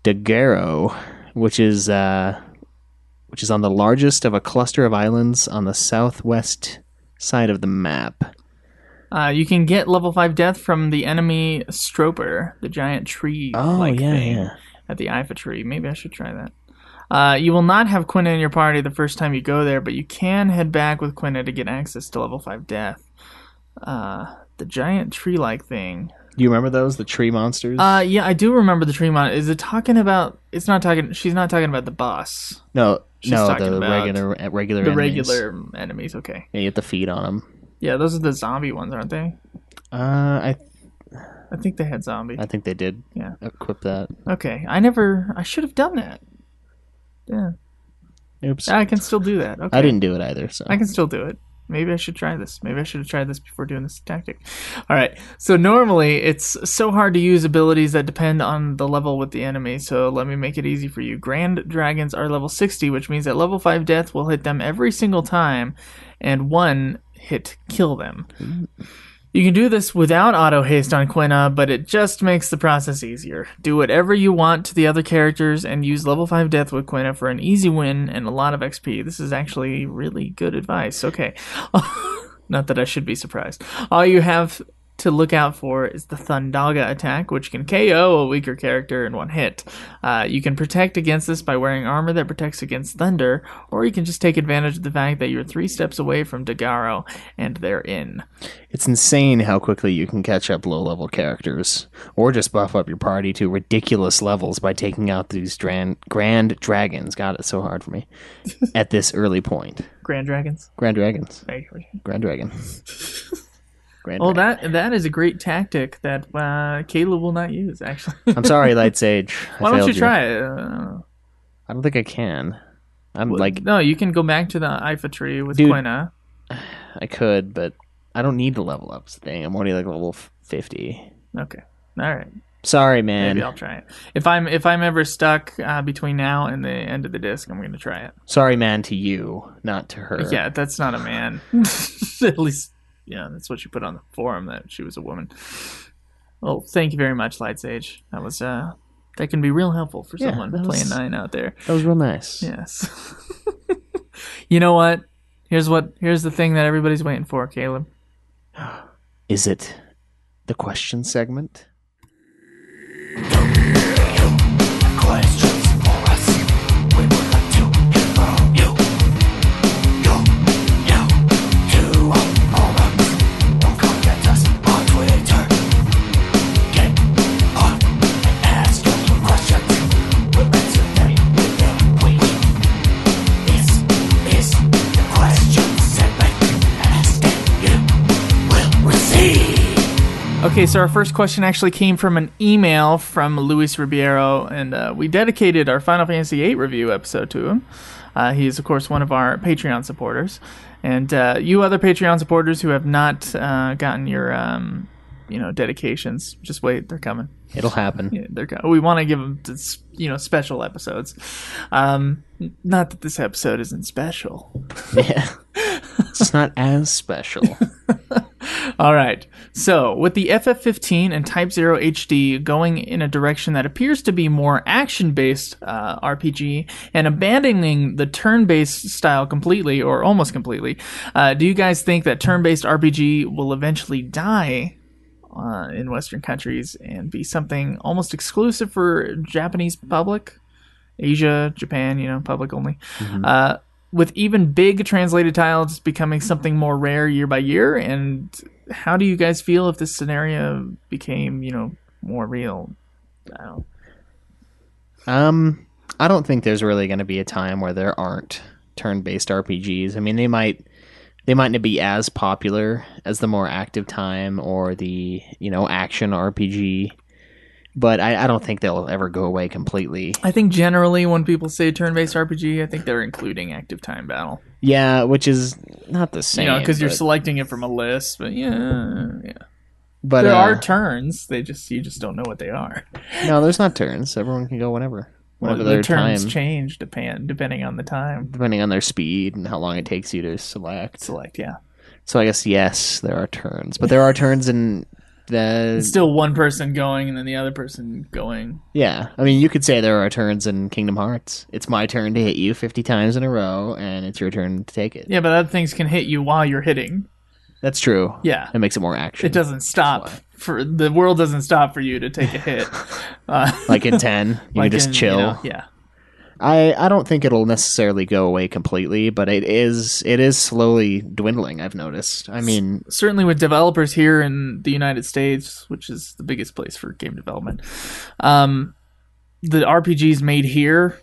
S1: Daguerreau, which is on the largest of a cluster of islands on the southwest side of the map.
S2: You can get level 5 death from the enemy Stroper, the giant tree thing at the Ifa tree. Maybe I should try that. You will not have Quina in your party the first time you go there, but you can head back with Quina to get access to level 5 death. The giant tree-like thing.
S1: Do you remember those, the tree monsters?
S2: Yeah, I do remember the tree mon. Is it talking about? It's not talking. She's not talking about the boss.
S1: no,
S2: she's
S1: no,
S2: talking
S1: the
S2: about
S1: regular
S2: The
S1: enemies.
S2: regular enemies. Okay.
S1: Yeah, you have to feed on them.
S2: Yeah, those are the zombie ones, aren't they?
S1: I
S2: I think they had zombie.
S1: I think they did
S2: Yeah.
S1: equip that.
S2: Okay. I should have done that. Yeah.
S1: Oops.
S2: I can still do that. Okay.
S1: I didn't do it either, so.
S2: I can still do it. Maybe I should try this. Maybe I should have tried this before doing this tactic. All right. So normally it's so hard to use abilities that depend on the level with the enemy. So let me make it easy for you. Grand Dragons are level 60, which means that level 5 death will hit them every single time, and one hit kill them. You can do this without auto haste on Quina, but it just makes the process easier. Do whatever you want to the other characters and use level 5 death with Quina for an easy win and a lot of XP. This is actually really good advice. Okay. Not that I should be surprised. All you have to look out for is the Thundaga attack, which can KO a weaker character in one hit. You can protect against this by wearing armor that protects against thunder, or you can just take advantage of the fact that you're 3 steps away from Dagaro and they're in.
S1: It's insane how quickly you can catch up low-level characters, or just buff up your party to ridiculous levels by taking out these Grand Dragons. God, it's so hard for me. At this early point.
S2: Grand Dragons?
S1: Grand Dragons.
S2: Right.
S1: Grand Dragon.
S2: Oh, that is a great tactic that Caleb will not use, actually.
S1: I'm sorry, Light Sage.
S2: Why don't you try it?
S1: I don't think I can.
S2: No, you can go back to the Ifa tree with
S1: Dude.
S2: Quina.
S1: I could, but I don't need to level up this thing. I'm already like level 50.
S2: Okay. All right.
S1: Sorry, man.
S2: Maybe I'll try it. If I'm ever stuck between now and the end of the disc, I'm going to try it.
S1: Sorry, man, to you, not to her.
S2: Yeah, that's not a man. At least, yeah, that's what you put on the forum, that she was a woman. Well, thank you very much, Light Sage. That was that can be real helpful for someone playing 9 out there.
S1: That was real nice.
S2: Yes. You know what? Here's the thing that everybody's waiting for, Caleb.
S1: Is it the question segment?
S3: Questions for us. We would like to hear from you. You. To our forums. Don't contact us on Twitter. Get on and ask your questions. We'll answer them within a week. This is the question segment. Ask and you will receive.
S2: Okay, so our first question actually came from an email from Luis Ribeiro, and we dedicated our Final Fantasy VIII review episode to him. He is, of course, one of our Patreon supporters. And you other Patreon supporters who have not gotten your, dedications, just wait, they're coming.
S1: It'll happen.
S2: Yeah, we want to give them, special episodes. Not that this episode isn't special.
S1: Yeah. It's not as special.
S2: All right. So, with the FF15 and Type 0 HD going in a direction that appears to be more action-based RPG and abandoning the turn-based style completely, or almost completely, do you guys think that turn-based RPG will eventually die in Western countries and be something almost exclusive for Japanese public? Asia, Japan, public only.
S1: Mm-hmm.
S2: With even big translated titles becoming something more rare year by year, and how do you guys feel if this scenario became, more real?
S1: I don't think there's really going to be a time where there aren't turn-based RPGs. I mean, they might not be as popular as the more active time or the, action RPG. But I don't think they'll ever go away completely.
S2: I think generally when people say turn-based RPG, I think they're including active time battle.
S1: Yeah, which is not the same.
S2: Because you're selecting it from a list, but yeah.
S1: But
S2: there are turns. You just don't know what they are.
S1: No, there's not turns. Everyone can go whenever
S2: The
S1: their
S2: turns
S1: time,
S2: change depending on the time.
S1: depending on their speed and how long it takes you to select.
S2: Yeah.
S1: So I guess yes, there are turns, but there are turns in
S2: It's still one person going and then the other person going.
S1: Yeah, I mean, you could say there are turns in Kingdom Hearts. It's my turn to hit you 50 times in a row, and it's your turn to take it.
S2: Yeah, but other things can hit you while you're hitting.
S1: That's true.
S2: Yeah.
S1: It makes it more action.
S2: It doesn't stop. The world doesn't stop for you to take a hit.
S1: Like in 10, you can just chill.
S2: Yeah.
S1: I don't think it'll necessarily go away completely, but it is slowly dwindling, I've noticed. I mean,
S2: certainly with developers here in the United States, which is the biggest place for game development, the RPGs made here,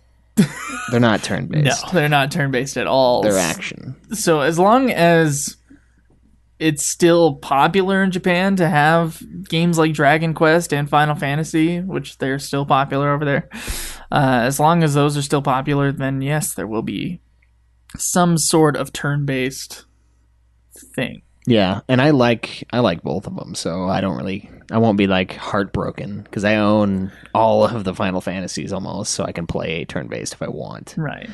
S1: they're not turn-based.
S2: No, they're not turn-based at all.
S1: They're action.
S2: So as long as it's still popular in Japan to have games like Dragon Quest and Final Fantasy, which they're still popular over there. As long as those are still popular, then yes, there will be some sort of turn-based thing.
S1: Yeah, and I like both of them, so I won't be like heartbroken because I own all of the Final Fantasies almost, so I can play turn-based if I want.
S2: Right.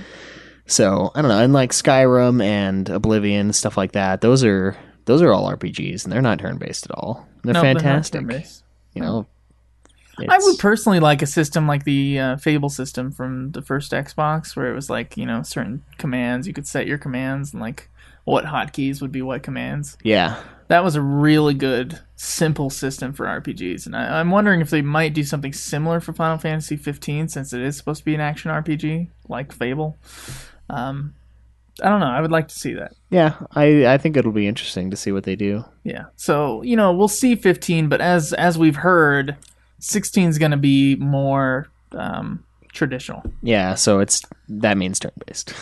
S1: So I don't know, and like Skyrim and Oblivion, stuff like that, those are all RPGs, and they're not turn-based at all. They're fantastic.
S2: They're not turn-based.
S1: You know,
S2: I would personally like a system like the Fable system from the first Xbox, where it was like, you know, certain commands, you could set your commands and like what hotkeys would be what commands.
S1: Yeah.
S2: That was a really good, simple system for RPGs, and I'm wondering if they might do something similar for Final Fantasy 15, since it is supposed to be an action RPG like Fable. I don't know. I would like to see that.
S1: Yeah, I think it'll be interesting to see what they do.
S2: Yeah. So, you know, we'll see 15, but as we've heard, 16 is going to be more traditional.
S1: Yeah, so that means turn-based.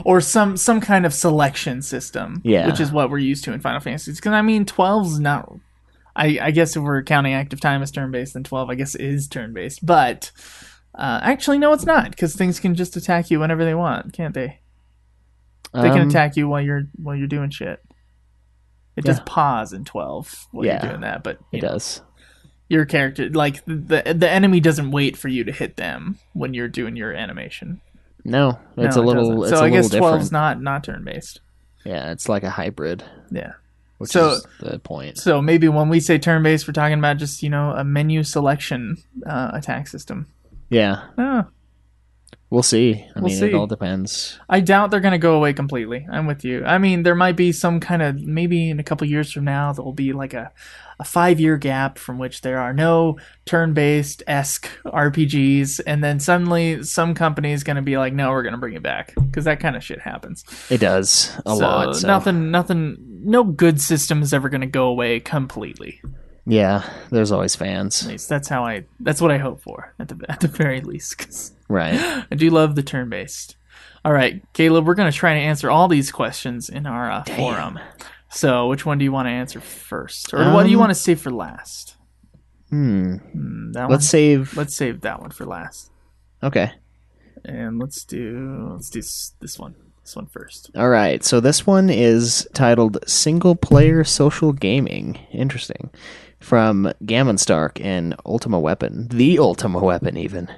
S2: Or some kind of selection system,
S1: Yeah.
S2: which is what we're used to in Final Fantasy. Because, I mean, 12's not... I guess if we're counting active time as turn-based, then 12, I guess, is turn-based. But, actually, no, it's not, because things can just attack you whenever they want, can't they? They can attack you while you're doing shit. It does pause in 12 while you're doing that, but
S1: It does.
S2: your character, like the enemy doesn't wait for you to hit them when you're doing your animation.
S1: No, it's
S2: No,
S1: a
S2: it
S1: little.
S2: doesn't.
S1: It's
S2: So
S1: a
S2: I guess
S1: little
S2: 12's
S1: different.
S2: not turn based.
S1: Yeah, it's like a hybrid,
S2: Yeah.
S1: which
S2: So-
S1: is the point.
S2: So maybe when we say turn based, we're talking about just, you know, a menu selection attack system.
S1: Yeah,
S2: Oh,
S1: we'll see. I
S2: We'll
S1: mean,
S2: see.
S1: it all depends.
S2: I doubt they're going to go away completely. I'm with you. I mean, there might be some kind of, maybe in a couple years from now, there will be like a 5-year gap from which there are no turn-based-esque RPGs, and then suddenly some company is going to be like, no, we're going to bring it back, because that kind of shit happens.
S1: It does a lot. So.
S2: No good system is ever going to go away completely.
S1: Yeah, there's always fans.
S2: At least that's what I hope for, at the very least, 'cause
S1: Right.
S2: I do love the turn-based. All right, Caleb, we're going to try to answer all these questions in our forum. So, which one do you want to answer first, or what do you want to save for last? That
S1: Let's save.
S2: Let's save that one for last,
S1: Okay.
S2: and let's do this one first.
S1: All right. So this one is titled "Single Player Social Gaming." Interesting. From Gammon Stark and Ultima Weapon, the Ultima Weapon, even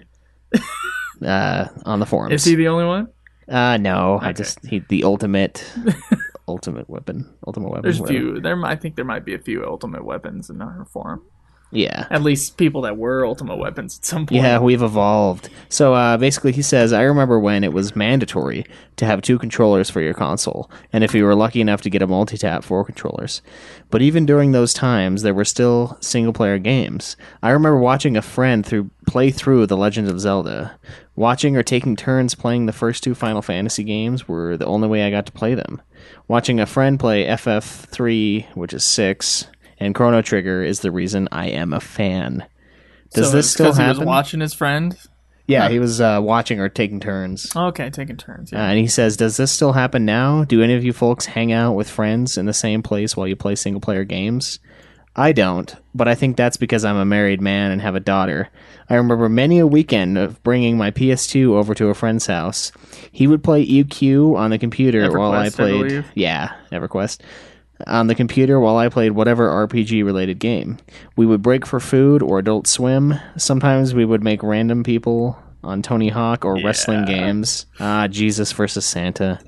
S1: on the forums.
S2: Is he the only one?
S1: No,
S2: Okay.
S1: the ultimate weapon.
S2: There's a
S1: whatever.
S2: few. I think there might be a few Ultimate Weapons in our forum.
S1: Yeah.
S2: At least people that were Ultimate Weapons at some point.
S1: Yeah, we've evolved. So basically, he says, I remember when it was mandatory to have 2 controllers for your console, and if you were lucky enough to get a multi-tap, 4 controllers. But even during those times, there were still single-player games. I remember watching a friend play through The Legend of Zelda. Watching or taking turns playing the first 2 Final Fantasy games were the only way I got to play them. Watching a friend play FF3, which is 6... and Chrono Trigger is the reason I am a fan. Does
S2: So
S1: this
S2: it's
S1: still
S2: 'cause
S1: happen?
S2: He was watching his friend.
S1: Yeah, he was watching or taking turns.
S2: Okay, taking turns. Yeah.
S1: And he says, does this still happen now? Do any of you folks hang out with friends in the same place while you play single-player games? I don't, but I think that's because I'm a married man and have a daughter. I remember many a weekend of bringing my PS2 over to a friend's house. He would play EQ on the computer while I
S2: EverQuest, I
S1: played...
S2: believe.
S1: Yeah, EverQuest. On the computer while I played whatever RPG-related game. We would break for food or Adult Swim. Sometimes we would make random people on Tony Hawk or wrestling games. Jesus versus Santa.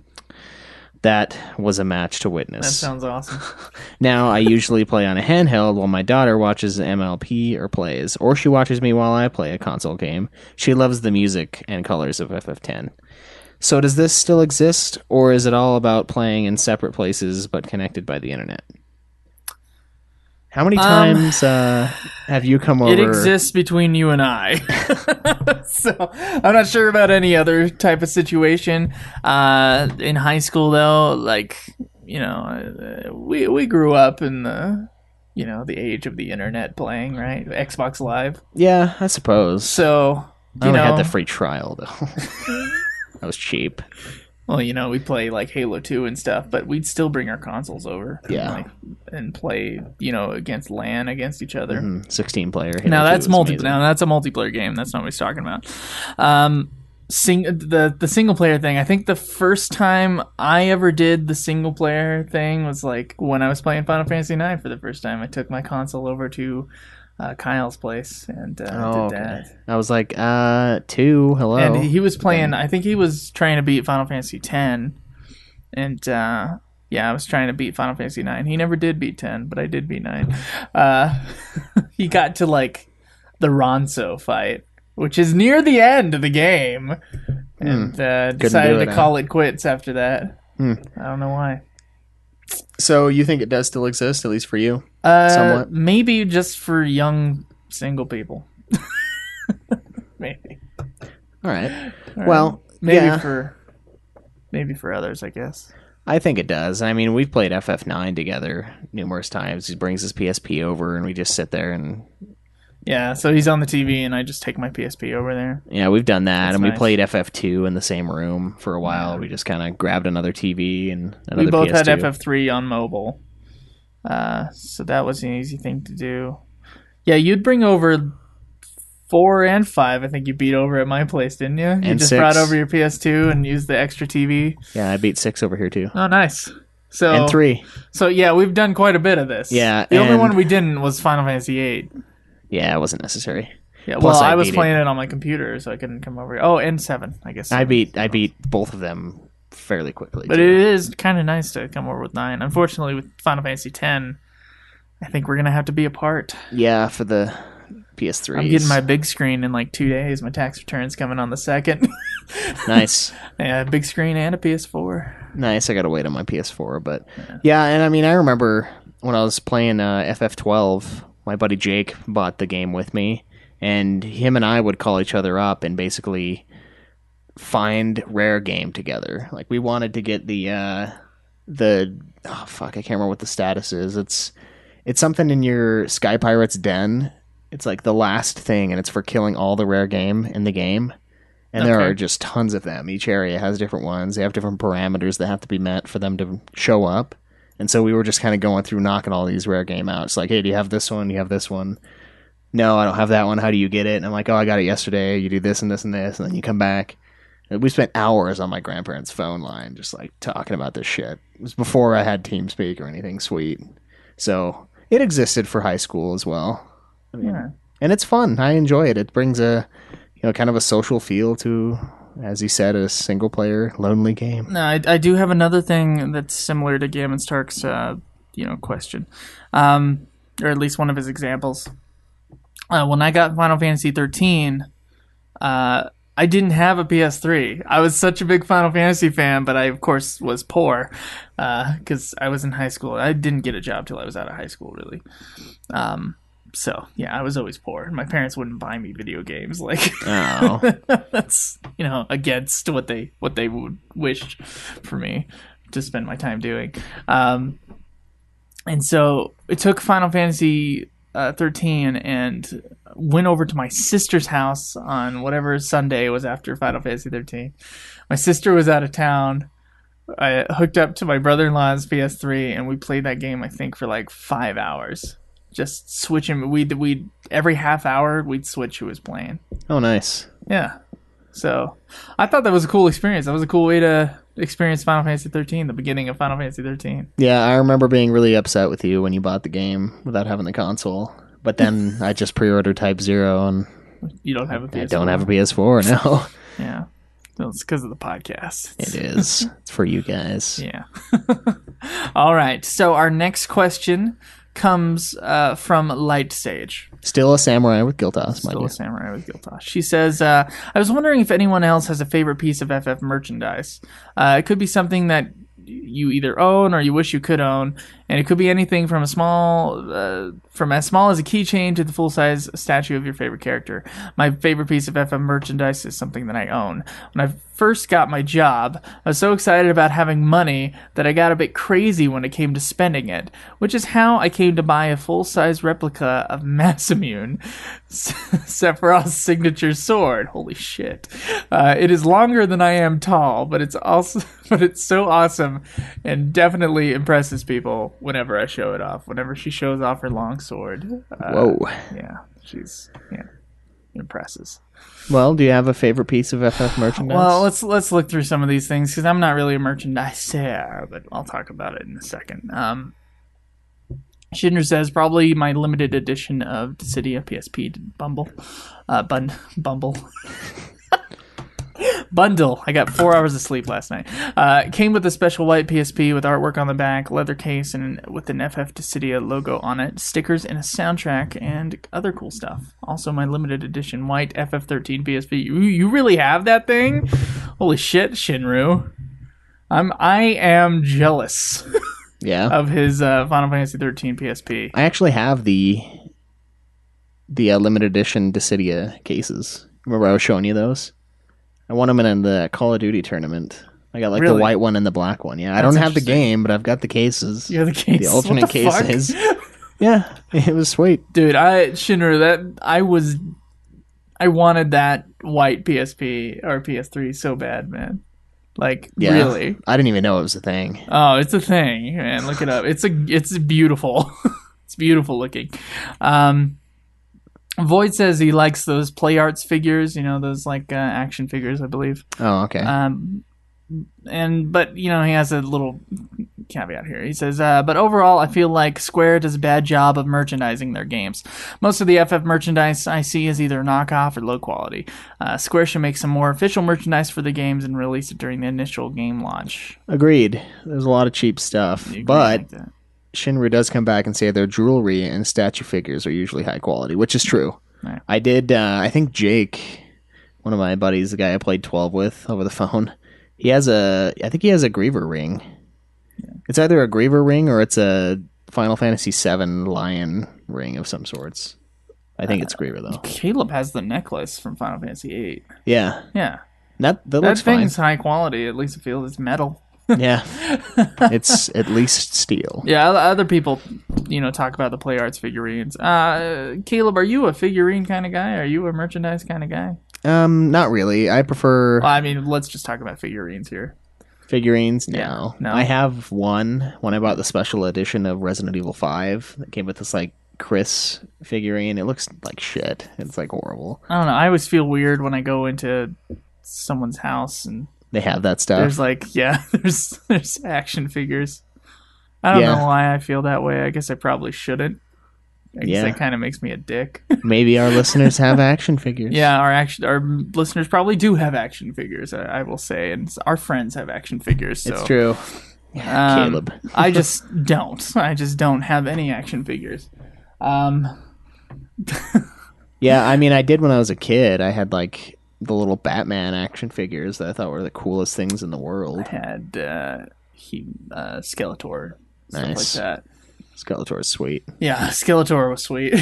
S1: That was a match to
S2: That
S1: witness.
S2: sounds awesome.
S1: Now I usually play on a handheld while my daughter watches MLP or plays, or she watches me while I play a console game. She loves the music and colors of FF10. So does this still exist, or is it all about playing in separate places but connected by the internet? How many times have you come over?
S2: It exists between you and I. So I'm not sure about any other type of situation. In high school, though, like, you know, we grew up in the age of the internet playing, right? Xbox Live.
S1: Yeah, I suppose.
S2: So
S1: I
S2: you
S1: only
S2: know,
S1: had the free trial, though. That was cheap.
S2: Well, we play like Halo 2 and stuff, but we'd still bring our consoles over.
S1: Yeah.
S2: And play, against LAN against each other.
S1: 16 player.
S2: Now that's
S1: Now
S2: that's a multiplayer game. That's not what he's talking about. The single player thing. I think the first time I ever did the single player thing was like when I was playing Final Fantasy IX for the first time. I took my console over to Kyle's place and did that.
S1: I was like, 2. Hello.
S2: And he was playing. I think he was trying to beat Final Fantasy X, and I was trying to beat Final Fantasy IX. He never did beat 10, but I did beat 9. He got to like the Ronso fight, which is near the end of the game, and decided to call it quits after that. I don't know why.
S1: So you think it does still exist, at least for you? Somewhat?
S2: Maybe just for young single people. Maybe.
S1: All right. Well,
S2: maybe for others, I guess.
S1: I think it does. I mean, we've played FF9 together numerous times. He brings his PSP over, and we just sit there and...
S2: Yeah, so he's on the TV, and I just take my PSP over there.
S1: Yeah, we've done that,
S2: That's
S1: and
S2: nice.
S1: we played FF2 in the same room for a while. We just kind of grabbed another TV and another
S2: We both
S1: PS2.
S2: had FF3 on mobile, so that was an easy thing to do. Yeah, you'd bring over 4 and 5. I think you beat over at my place, didn't you? You
S1: And
S2: just
S1: 6.
S2: brought over your PS2 and used the extra TV.
S1: Yeah, I beat 6 over here, too.
S2: Oh, nice. So
S1: And 3.
S2: So yeah, we've done quite a bit of this.
S1: Yeah,
S2: the only
S1: and-
S2: one we didn't was Final Fantasy VIII.
S1: Yeah, it wasn't necessary.
S2: Yeah,
S1: Plus,
S2: well,
S1: I
S2: I was
S1: beat
S2: playing it on my computer, so I couldn't come over. Oh, and 7, I guess.
S1: I
S2: 7.
S1: beat both of them fairly quickly.
S2: But
S1: too.
S2: it is kind of nice to come over with 9. Unfortunately, with Final Fantasy X, I think we're gonna have to be apart.
S1: Yeah, for the PS3.
S2: I'm getting my big screen in like 2 days. My tax return's coming on the 2nd.
S1: Nice.
S2: Yeah, big screen and a PS4.
S1: Nice. I gotta wait on my PS4, but yeah, and I mean, I remember when I was playing FF12, my buddy Jake bought the game with me, and him and I would call each other up and basically find rare game together. Like we wanted to get the oh fuck, I can't remember what the status is. It's something in your Sky Pirates den. It's like the last thing, and it's for killing all the rare game in the game. And there
S2: Okay.
S1: are just tons of them. Each area has different ones. They have different parameters that have to be met for them to show up. And so we were just kind of going through knocking all these rare game out. It's like, hey, do you have this one? Do you have this one? No, I don't have that one. How do you get it? And I'm like, oh, I got it yesterday. You do this and this and this. And then you come back. And we spent hours on my grandparents' phone line just like talking about this shit. It was before I had TeamSpeak or anything sweet. So it existed for high school as well. I mean,
S2: Yeah.
S1: and it's fun. I enjoy it. It brings a, kind of a social feel to, as he said, a single player lonely game.
S2: No, I do have another thing that's similar to Gammon Stark's, question, or at least one of his examples. When I got Final Fantasy 13, I didn't have a PS3. I was such a big Final Fantasy fan, but I, of course, was poor because I was in high school. I didn't get a job till I was out of high school, really. So, yeah, I was always poor. My parents wouldn't buy me video games. Like,
S1: Oh.
S2: that's, against what they would wish for me to spend my time doing. And so it took Final Fantasy 13 and went over to my sister's house on whatever Sunday was after Final Fantasy 13. My sister was out of town. I hooked up to my brother-in-law's PS3 and we played that game, I think, for like 5 hours. Just switching. We'd every half hour we'd switch who was playing.
S1: Oh, nice.
S2: Yeah. So I thought that was a cool experience. That was a cool way to experience Final Fantasy 13, the beginning of Final Fantasy 13.
S1: Yeah, I remember being really upset with you when you bought the game without having the console. But then I just pre-ordered Type 0 and
S2: You don't have a PS4.
S1: I don't have a PS4 now.
S2: Yeah. Well, it's because of the podcast.
S1: It is. It's for you guys.
S2: Yeah. All right. So our next question comes from Light Sage.
S1: Still a samurai with Giltas,
S2: Still
S1: mind
S2: a samurai with Giltosh. She says, I was wondering if anyone else has a favorite piece of FF merchandise. It could be something that you either own or you wish you could own, and it could be anything from as small as a keychain to the full-size statue of your favorite character. My favorite piece of FF merchandise is something that I own. When I first got my job, I was so excited about having money that I got a bit crazy when it came to spending it, which is how I came to buy a full-size replica of Masamune, Sephiroth's signature sword. Holy shit. It is longer than I am tall, but it's so awesome and definitely impresses people whenever I show it off. Whenever she shows off her long sword.
S1: Whoa.
S2: Yeah, impresses.
S1: Well, do you have a favorite piece of FF merchandise?
S2: Well, let's look through some of these things because I'm not really a merchandiser, but I'll talk about it in a second. Shinra says probably my limited edition of Dissidia PSP Bumble. Bumble. Bundle. I got 4 hours of sleep last night. Came with a special white PSP with artwork on the back, leather case, and with an FF Dissidia logo on it, stickers, and a soundtrack, and other cool stuff. Also, my limited edition white FF13 PSP. You really have that thing? Holy shit, Shinru. I am jealous.
S1: Yeah.
S2: Of his Final Fantasy 13 PSP.
S1: I actually have the limited edition Dissidia cases. Remember I was showing you those? I won them in the Call of Duty tournament. I got the white one and the black one. Yeah, I don't have the game, but I've got the cases.
S2: You have the cases?
S1: The alternate cases. Yeah, it was sweet.
S2: Dude, Shinra, I wanted that white PSP or PS3 so bad, man. Really.
S1: I didn't even know it was a thing.
S2: Oh, it's a thing, man. Look it up. It's beautiful. It's beautiful looking. Void says he likes those Play Arts figures, those action figures, I believe.
S1: Oh, okay.
S2: But he has a little caveat here. He says, but overall, I feel like Square does a bad job of merchandising their games. Most of the FF merchandise I see is either knockoff or low quality. Square should make some more official merchandise for the games and release it during the initial game launch.
S1: Agreed. There's a lot of cheap stuff, but Shinra does come back and say their jewelry and statue figures are usually high quality, which is true.
S2: Right.
S1: I did, I think Jake, one of my buddies, the guy I played 12 with over the phone, I think he has a Griever ring. Yeah. It's either a Griever ring or it's a Final Fantasy VII lion ring of some sorts. I think it's Griever, though.
S2: Caleb has the necklace from Final Fantasy VIII.
S1: Yeah.
S2: Yeah.
S1: That looks fine.
S2: Thing's high quality. At least it feels it's metal.
S1: Yeah. It's at least steel.
S2: Yeah, other people, talk about the Play Arts figurines. Caleb, are you a figurine kind of guy? Are you a merchandise kind of guy?
S1: Not really. I prefer...
S2: Well, I mean, let's just talk about figurines here.
S1: Figurines? No.
S2: No.
S1: I have one when I bought the special edition of Resident Evil 5 that came with this, Chris figurine. It looks like shit. It's, horrible.
S2: I don't know. I always feel weird when I go into someone's house and...
S1: They have that stuff.
S2: There's there's action figures. I don't know why I feel that way. I guess I probably shouldn't. I guess that kind of makes me a dick.
S1: Maybe our listeners have action figures.
S2: Yeah, our listeners probably do have action figures, I will say, and our friends have action figures. So.
S1: It's true. Yeah, Caleb.
S2: I just don't. I just don't have any action figures.
S1: Yeah, I mean, I did when I was a kid. I had the little Batman action figures that I thought were the coolest things in the world.
S2: I had Skeletor,
S1: nice.
S2: Stuff like that.
S1: Skeletor is sweet.
S2: Yeah, Skeletor was sweet.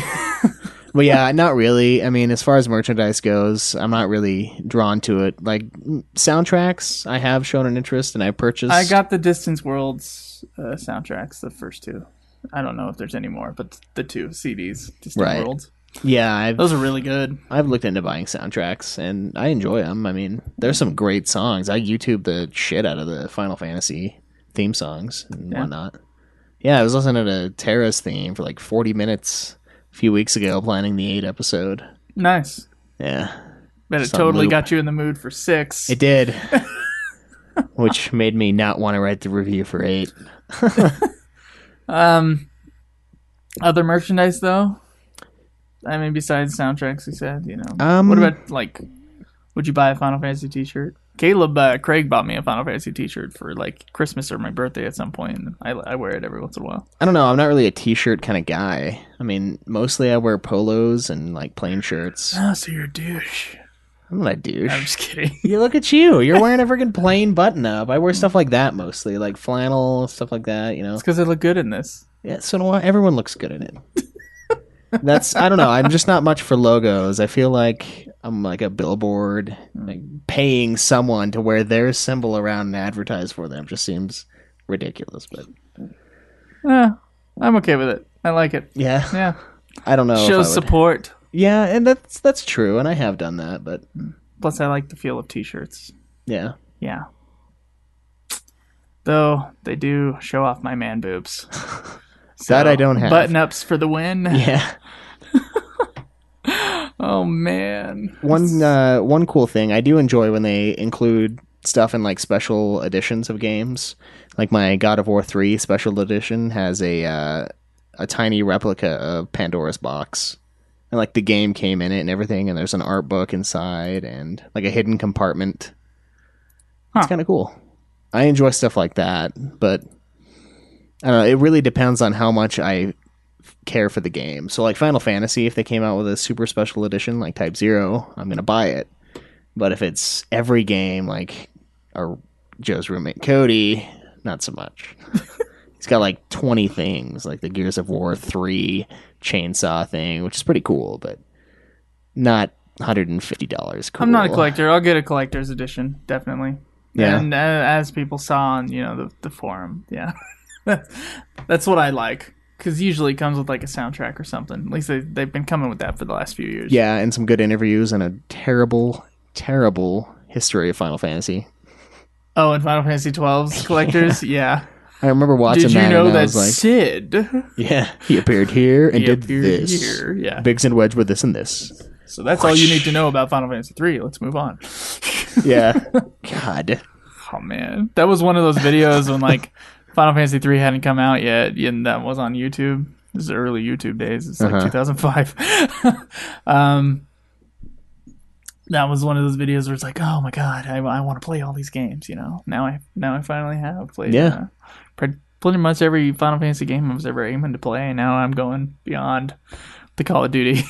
S1: Well, yeah, not really. I mean, as far as merchandise goes, I'm not really drawn to it. Soundtracks, I have shown an interest, and I purchased...
S2: I got the Distance Worlds soundtracks, the first two. I don't know if there's any more, but the two CDs, Distant Worlds.
S1: Yeah,
S2: those are really good.
S1: I've looked into buying soundtracks, and I enjoy them. I mean, there's some great songs. I YouTube the shit out of the Final Fantasy theme songs and whatnot. Yeah, I was listening to Terra's theme for 40 minutes a few weeks ago, planning the 8 episode.
S2: Nice.
S1: Yeah.
S2: But it totally got you in the mood for 6.
S1: It did. Which made me not want to write the review for 8.
S2: Other merchandise, though? I mean, besides soundtracks, you said, What about, would you buy a Final Fantasy t-shirt? Caleb, Craig bought me a Final Fantasy t-shirt for, Christmas or my birthday at some point, and I wear it every once in a while.
S1: I don't know. I'm not really a t-shirt kind of guy. I mean, mostly I wear polos and, plain shirts.
S2: Oh, so you're a douche.
S1: I'm not a douche.
S2: I'm just kidding.
S1: You look at you. You're wearing a freaking plain button up. I wear stuff like that mostly, like flannel, stuff like that, you know.
S2: It's because I look good in this.
S1: Yeah, so do I. Everyone looks good in it. I don't know. I'm just not much for logos. I feel like I'm like a billboard, like paying someone to wear their symbol around and advertise for them just seems ridiculous. But
S2: I'm okay with it. I like it.
S1: yeah,
S2: Yeah.
S1: I don't know. if I
S2: Shows
S1: would-
S2: support.
S1: Yeah, and that's true, and I have done that. But
S2: Plus, I like the feel of t-shirts.
S1: yeah,
S2: Yeah. Though they do show off my man boobs.
S1: that I don't have.
S2: Button ups for the win.
S1: Yeah.
S2: Oh man.
S1: One cool thing I do enjoy when they include stuff in like special editions of games. Like my God of War 3 special edition has a tiny replica of Pandora's box. And like the game came in it and everything, and there's an art book inside and like a hidden compartment. It's kind of cool. I enjoy stuff like that, but I don't know, it really depends on how much I care for the game. So like Final Fantasy, if they came out with a super special edition like Type 0, I'm going to buy it. But if it's every game like Joe's roommate Cody, not so much. He's got like 20 things, like the Gears of War 3 chainsaw thing, which is pretty cool, but not $150 cool.
S2: I'm not a collector. I'll get a collector's edition, definitely.
S1: Yeah.
S2: And as people saw on, the forum, yeah. That's what I like. Because usually it comes with like a soundtrack or something. At least they've been coming with that for the last few years.
S1: Yeah, and some good interviews and a terrible, terrible history of Final Fantasy.
S2: Oh, and Final Fantasy 12's collectors? Yeah.
S1: I remember watching
S2: Did you
S1: that
S2: know
S1: and I
S2: that
S1: was like,
S2: Sid?
S1: yeah, he appeared here and
S2: He
S1: did
S2: appeared
S1: this.
S2: here, yeah.
S1: Biggs and Wedge with this and this.
S2: So that's all you need to know about Final Fantasy 3. Let's move on.
S1: Yeah. God.
S2: Oh, man. That was one of those videos when, like, Final Fantasy 3 hadn't come out yet, and that was on YouTube. This is the early YouTube days. It's like 2005. That was one of those videos where it's like, oh my god, I want to play all these games. Now I finally have played.
S1: Yeah.
S2: Pretty much every Final Fantasy game I was ever aiming to play. And now I'm going beyond the Call of Duty.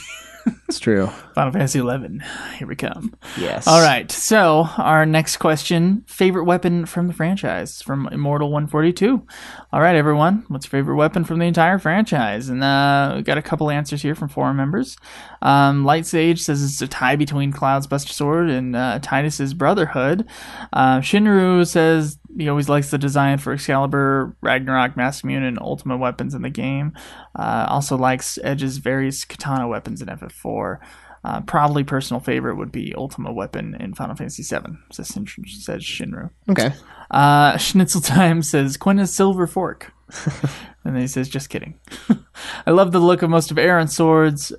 S1: It's true.
S2: Final Fantasy 11. Here we come.
S1: Yes.
S2: All right. So our next question: favorite weapon from the franchise, from Immortal 142. All right, everyone. What's your favorite weapon from the entire franchise? And we got a couple answers here from forum members. Light Sage says it's a tie between Cloud's Buster Sword and Tidus's Brotherhood. Shinru says he always likes the design for Excalibur, Ragnarok, Mass Immune, and Ultimate weapons in the game. Also likes Edge's various katana weapons in FF4. Probably personal favorite would be Ultimate weapon in Final Fantasy VII, says Shinru.
S1: Okay.
S2: Schnitzel Time says Quina's silver fork. And then he says, just kidding. I love the look of most of Auron's swords.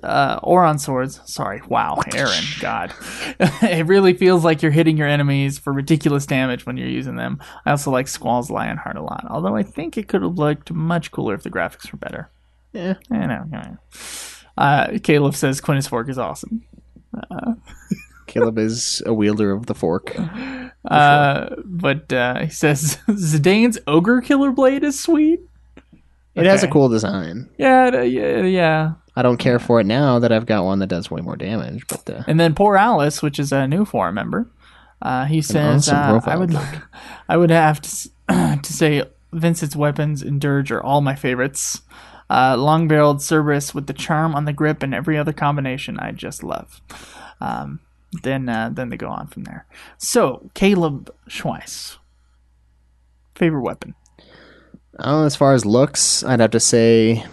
S2: Sorry. Wow. Aaron. God. It really feels like you're hitting your enemies for ridiculous damage when you're using them. I also like Squall's Lionheart a lot. Although I think it could have looked much cooler if the graphics were better.
S1: Yeah.
S2: I know. Caleb says Quina's fork is awesome.
S1: Caleb is a wielder of the fork.
S2: But he says Zidane's Ogre Killer Blade is sweet.
S1: It has a
S2: Okay.
S1: cool design.
S2: Yeah.
S1: I don't care for it now that I've got one that does way more damage, but
S2: And then poor Alice, which is a new forum member, he says
S1: awesome profile
S2: I would have to say Vincent's weapons in Dirge are all my favorites. Long-barreled Cerberus with the charm on the grip and every other combination I just love. Then they go on from there. So Caleb Schweiss, favorite weapon.
S1: as far as looks, I'd have to say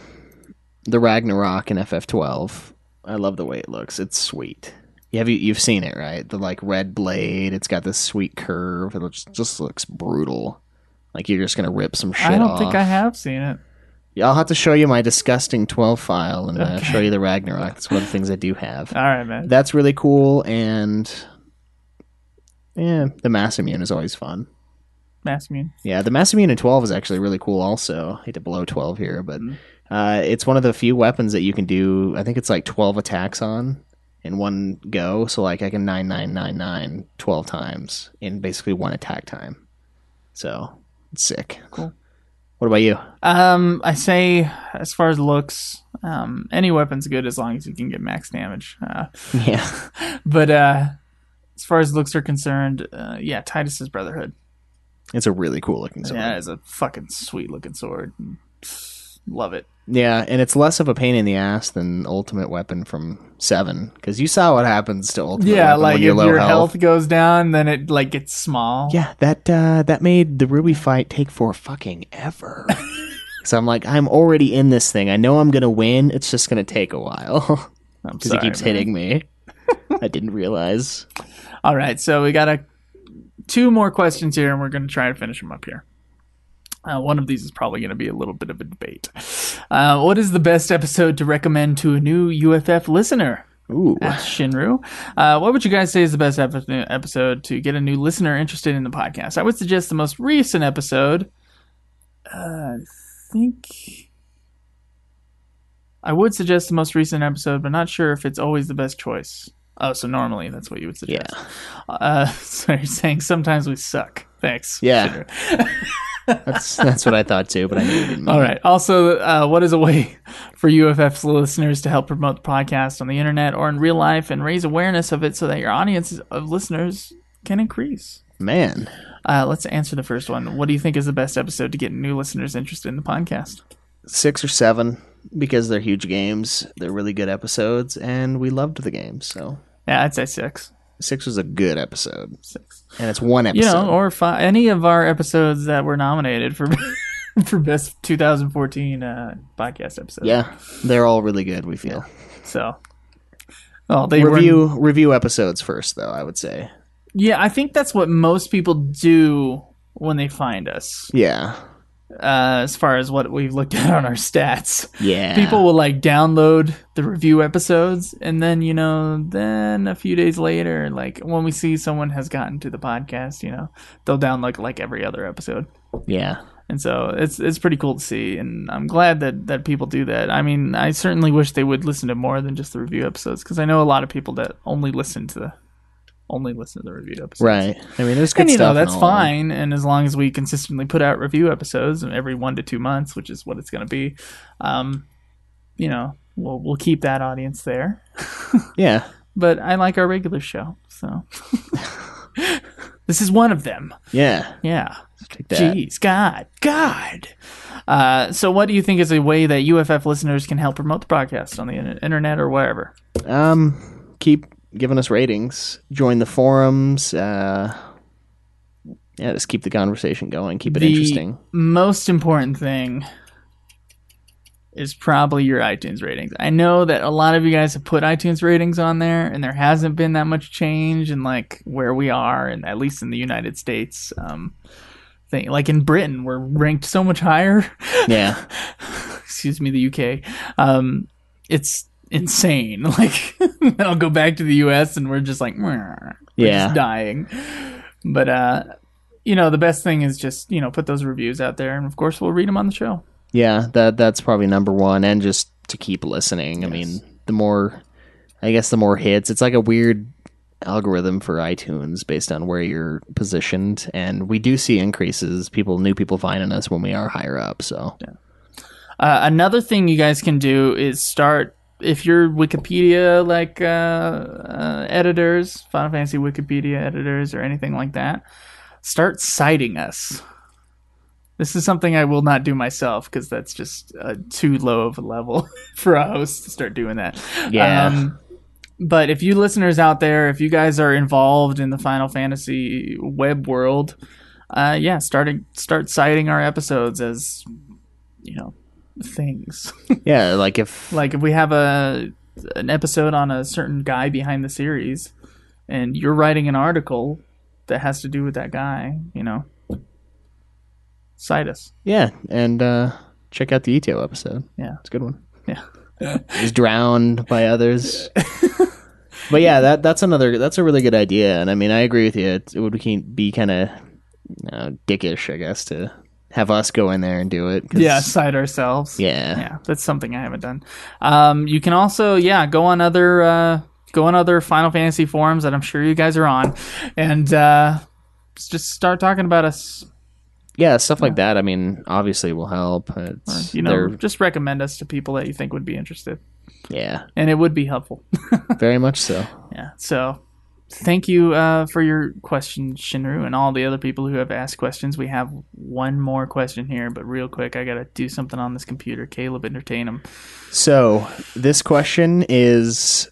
S1: the Ragnarok in FF12. I love the way it looks. It's sweet. You've seen it, right? The like red blade. It's got this sweet curve. It just looks brutal. Like you're just gonna rip some shit off.
S2: I don't think I have seen it.
S1: Yeah, I'll have to show you my disgusting 12 file and show you the Ragnarok. That's one of the things I do have.
S2: All right, man.
S1: That's really cool, and the Mass Immune is always fun.
S2: Mass Immune.
S1: Yeah, the Mass Immune in 12 is actually really cool also. I hate to blow 12 here, but it's one of the few weapons that you can do, I think it's like 12 attacks on in one go. So like I can 9999 12 times in basically one attack time. So it's sick.
S2: Cool.
S1: What about you?
S2: I say, as far as looks, any weapon's good as long as you can get max damage.
S1: Yeah.
S2: But as far as looks are concerned, yeah, Titus's Brotherhood.
S1: It's a really cool looking sword.
S2: Yeah, it's a fucking sweet looking sword. Love it.
S1: Yeah, and it's less of a pain in the ass than Ultimate Weapon from 7, because you saw what happens to Ultimate
S2: Yeah,
S1: Weapon
S2: like
S1: when
S2: if
S1: you're low
S2: your
S1: health.
S2: health goes down, then it like gets small.
S1: Yeah, that made the Ruby fight take for fucking ever. So I'm like, I'm already in this thing. I know I'm gonna win. It's just gonna take a while
S2: I'm
S1: because
S2: sorry,
S1: he keeps
S2: man.
S1: hitting me. I didn't realize.
S2: All right, so we got 2 more questions here, and we're going to try to finish them up here. One of these is probably going to be a little bit of a debate. What is the best episode to recommend to a new UFF listener?
S1: Ooh,
S2: Asked Shinru. What would you guys say is the best episode to get a new listener interested in the podcast? I would suggest the most recent episode. I would suggest the most recent episode, but not sure if it's always the best choice. Oh, so normally that's what you would suggest.
S1: yeah,
S2: So you're saying sometimes we suck. Thanks.
S1: Yeah.
S2: Shinru.
S1: that's what I thought too, but I knew you didn't.
S2: All right. Also, what is a way for UFF listeners to help promote the podcast on the internet or in real life and raise awareness of it so that your audience of listeners can increase?
S1: Man,
S2: Let's answer the first one. What do you think is the best episode to get new listeners interested in the podcast?
S1: 6 or 7, because they're huge games. They're really good episodes, and we loved the games. So
S2: Yeah, I'd say 6.
S1: 6 was a good episode,
S2: 6.
S1: and it's one
S2: You
S1: episode.
S2: know, or 5. Any of our episodes that were nominated for for best 2014 podcast episode.
S1: Yeah, they're all really good. We feel.
S2: So, well, they
S1: Review episodes first, though. I would say.
S2: Yeah, I think that's what most people do when they find us.
S1: Yeah.
S2: As far as what we've looked at on our stats,
S1: Yeah.
S2: people will like download the review episodes, and then then a few days later, like when we see someone has gotten to the podcast, they'll download like every other episode.
S1: Yeah.
S2: And so it's pretty cool to see, and I'm glad that people do that. I mean, I certainly wish they would listen to more than just the review episodes, because I know a lot of people that only listen to the review episodes.
S1: Right. I mean, there's good
S2: And
S1: stuff.
S2: that's
S1: and all.
S2: fine, and as long as we consistently put out review episodes every 1 to 2 months, which is what it's going to be, we'll keep that audience there.
S1: Yeah.
S2: But I like our regular show, so this is one of them.
S1: Yeah.
S2: Yeah.
S1: Take that.
S2: Jeez, God. So what do you think is a way that UFF listeners can help promote the podcast on the internet or wherever?
S1: Keep giving us ratings. Join the forums. Just keep the conversation going. Keep it interesting.
S2: Most important thing is probably your iTunes ratings. I know that a lot of you guys have put iTunes ratings on there, and there hasn't been that much change in like where we are, and at least in the United States. Like in Britain, we're ranked so much higher.
S1: Yeah.
S2: Excuse me, the UK. It's insane. Like, I'll go back to the US and we're just like, we're just dying. But the best thing is just put those reviews out there, and of course we'll read them on the show.
S1: Yeah. That's probably number one, and just to keep listening.
S2: Yes.
S1: I mean, the more hits, it's like a weird algorithm for iTunes based on where you're positioned, and we do see increases. New people finding us when we are higher up. So
S2: another thing you guys can do is start, if you're Wikipedia editors, Final Fantasy Wikipedia editors or anything like that, start citing us. This is something I will not do myself, because that's just too low of a level for a host to start doing that.
S1: Yeah.
S2: But if you listeners out there, if you guys are involved in the Final Fantasy web world, start citing our episodes as, things.
S1: yeah, like if
S2: We have an episode on a certain guy behind the series, and you're writing an article that has to do with that guy, cite us.
S1: yeah, and check out the Itto episode.
S2: Yeah.
S1: It's a good one.
S2: Yeah.
S1: He's drowned by others. But yeah, that's a really good idea, and I mean, I agree with you. It would be kind of dickish, I guess, to have us go in there and do it.
S2: Yeah, cite ourselves.
S1: Yeah,
S2: That's something I haven't done. You can also go on other Final Fantasy forums that I'm sure you guys are on, and just start talking about us.
S1: Yeah, stuff like that. I mean, obviously will help.
S2: Just recommend us to people that you think would be interested.
S1: Yeah,
S2: And it would be helpful.
S1: very much so.
S2: Yeah. So thank you for your question, Shinru, and all the other people who have asked questions. We have one more question here, but real quick, I got to do something on this computer. Caleb, entertain him.
S1: So this question is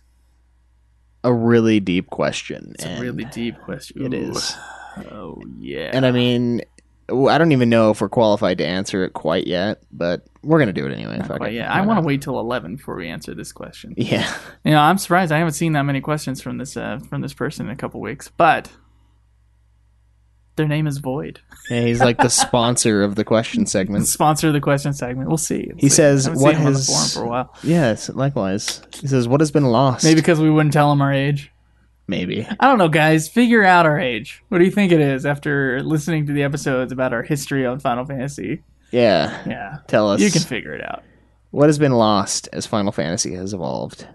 S1: a really deep question.
S2: It's a really deep question.
S1: It is.
S2: Oh, yeah.
S1: And I mean, I don't even know if we're qualified to answer it quite yet, but we're going to do it anyway.
S2: But yeah, I want to wait till 11 before we answer this question.
S1: Yeah.
S2: You know, I'm surprised I haven't seen that many questions from this person in a couple weeks, but their name is Void.
S1: Yeah, he's like the sponsor of the question segment.
S2: Sponsor of the question segment. We'll see.
S1: He says,
S2: "What
S1: "What
S2: has on the
S1: has?"
S2: forum for a while.
S1: Yes, likewise. He says, "What has been lost?"
S2: Maybe because we wouldn't tell him our age.
S1: Maybe.
S2: I don't know, guys. Figure out our age. What do you think it is after listening to the episodes about our history on Final Fantasy?
S1: Yeah.
S2: Yeah.
S1: Tell us.
S2: You can figure it out.
S1: What has been lost as Final Fantasy has evolved?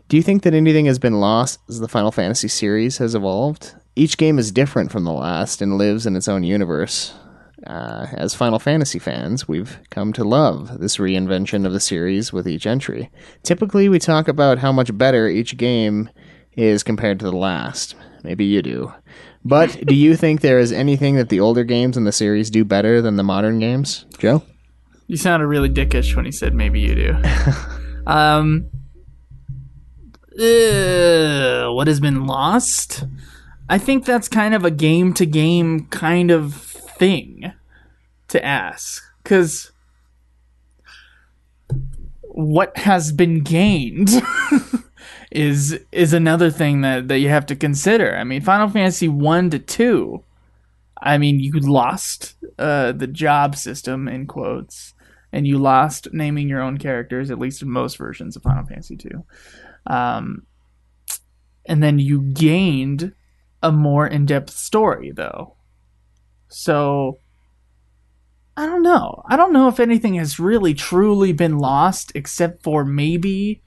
S1: Do you think that anything has been lost as the Final Fantasy series has evolved? Each game is different from the last and lives in its own universe. As Final Fantasy fans, we've come to love this reinvention of the series with each entry. Typically, we talk about how much better each game is compared to the last. Maybe you do. But do you think there is anything that the older games in the series do better than the modern games? Joe?
S2: You sounded really dickish when you said maybe you do. What has been lost? I think that's kind of a game-to-game kind of thing to ask. Because what has been gained is another thing that you have to consider. I mean, Final Fantasy 1 to 2, I mean, you lost the job system, in quotes, and you lost naming your own characters, at least in most versions of Final Fantasy 2. And then you gained a more in-depth story, though. So, I don't know. I don't know if anything has really truly been lost, except for maybe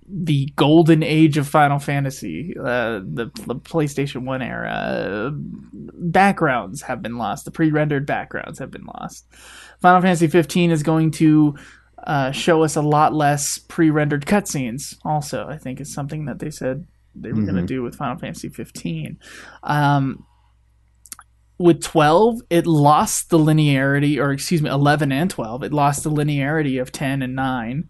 S2: the golden age of Final Fantasy, the PlayStation 1 era. Backgrounds have been lost. The pre-rendered backgrounds have been lost. Final Fantasy 15 is going to show us a lot less pre-rendered cutscenes. Also, I think is something that they said they were going to do with Final Fantasy 15. With 12, it lost the linearity, or excuse me, 11 and 12. It lost the linearity of 10 and 9.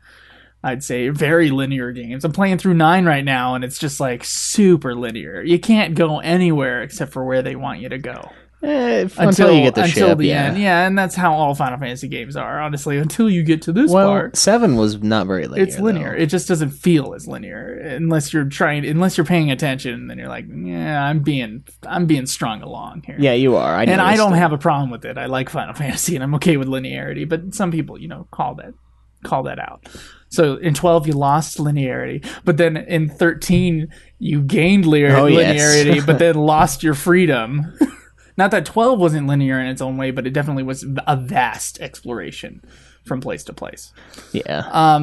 S2: I'd say very linear games. I'm playing through 9 right now, and it's just like super linear. You can't go anywhere except for where they want you to go.
S1: Until you get the ship,
S2: the
S1: yeah.
S2: end. Yeah, and that's how all Final Fantasy games are, honestly, until you get to this part.
S1: 7 was not very linear.
S2: It's linear.
S1: Though.
S2: It just doesn't feel as linear unless you're paying attention. Then you're like, yeah, I'm being strung along here.
S1: Yeah, you are.
S2: I don't have a problem with it. I like Final Fantasy, and I'm okay with linearity. But some people, call that out. So in 12 you lost linearity, but then in 13 you gained linearity, but then lost your freedom. Not that 12 wasn't linear in its own way, but it definitely was a vast exploration from place to place.
S1: Yeah.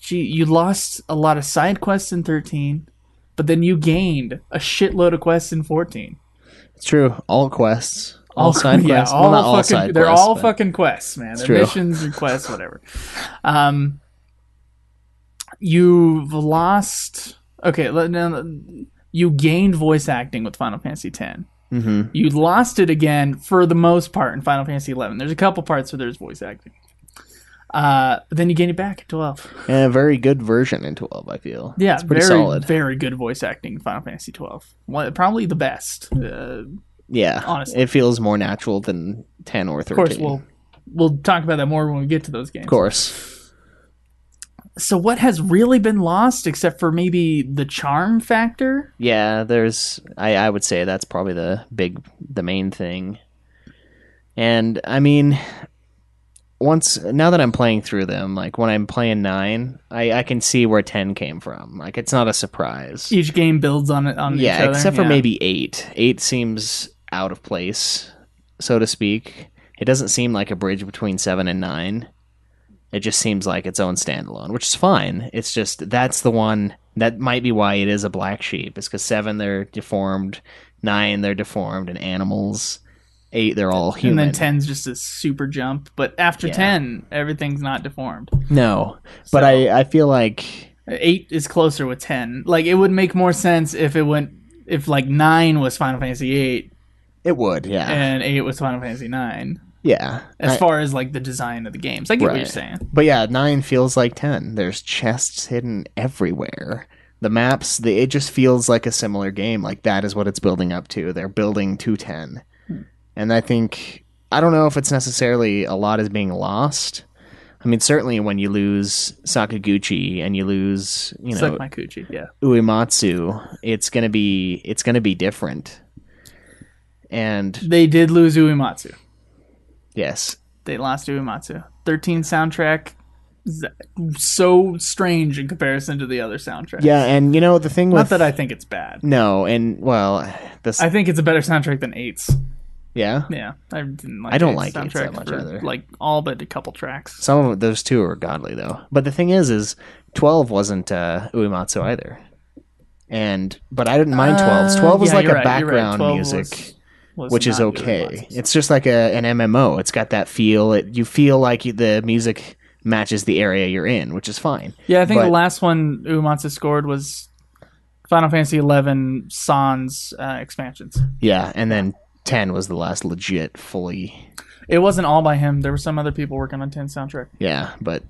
S2: You lost a lot of side quests in 13, but then you gained a shitload of quests in 14.
S1: It's true. All quests. All side quests.
S2: All
S1: not all
S2: fucking,
S1: side
S2: they're
S1: quests,
S2: all
S1: but
S2: fucking quests, man. They're
S1: true.
S2: missions or quests, whatever. You've lost... Okay, now... You gained voice acting with Final Fantasy X.
S1: Mm-hmm.
S2: You lost it again for the most part in Final Fantasy XI. There's a couple parts where there's voice acting. But then you gain it back in 12.
S1: And a very good version in 12, I feel.
S2: Yeah,
S1: it's pretty
S2: very,
S1: solid.
S2: very good voice acting in Final Fantasy 12. Probably the best.
S1: Yeah,
S2: honestly.
S1: It feels more natural than 10 or 13.
S2: Of course, we'll talk about that more when we get to those games.
S1: Of course.
S2: So what has really been lost, except for maybe the charm factor?
S1: Yeah, I would say that's probably the main thing. And I mean, now that I'm playing through them, like when I'm playing 9, I can see where 10 came from. Like it's not a surprise.
S2: Each game builds on each other.
S1: Yeah, except for maybe 8. 8 seems out of place, so to speak. It doesn't seem like a bridge between 7 and 9. It just seems like its own standalone, which is fine. It's just, that's the one, that might be why it is a black sheep. It's because 7, they're deformed. 9, they're deformed and animals. 8, they're all human.
S2: And then 10's just a super jump. But after 10, everything's not deformed.
S1: No. But I feel like
S2: 8 is closer with 10. Like, it would make more sense if like 9 was Final Fantasy 8
S1: It would, yeah.
S2: and 8 was Final Fantasy 9.
S1: Yeah.
S2: As far as like the design of the games. I get what you're saying.
S1: But yeah, 9 feels like 10. There's chests hidden everywhere. The maps, it just feels like a similar game. Like that is what it's building up to. They're building to 10. And I don't know if it's necessarily a lot is being lost. I mean, certainly when you lose Sakaguchi and you lose,
S2: Sakaguchi, yeah.
S1: Uematsu, it's gonna be different. And
S2: they did lose Uematsu.
S1: Yes.
S2: They lost Uematsu. 13 soundtrack, so strange in comparison to the other soundtracks.
S1: Yeah, and the thing with...
S2: Not that I think it's bad.
S1: No, and, well...
S2: I think it's a better soundtrack than 8's.
S1: Yeah?
S2: Yeah. I didn't like
S1: I don't
S2: 8's
S1: like 8's that much
S2: for,
S1: either.
S2: Like, all but a couple tracks.
S1: Some of those two are godly, though. But the thing is 12 wasn't Uematsu either. But I didn't mind 12's. 12 was like a background music... which is okay. It's just like an MMO. It's got that feel. You feel like the music matches the area you're in, which is fine.
S2: Yeah, I think the last one Uematsu scored was Final Fantasy XI Sans expansions.
S1: Yeah, and then 10 was the last legit fully...
S2: It wasn't all by him. There were some other people working on 10 soundtrack.
S1: Yeah, but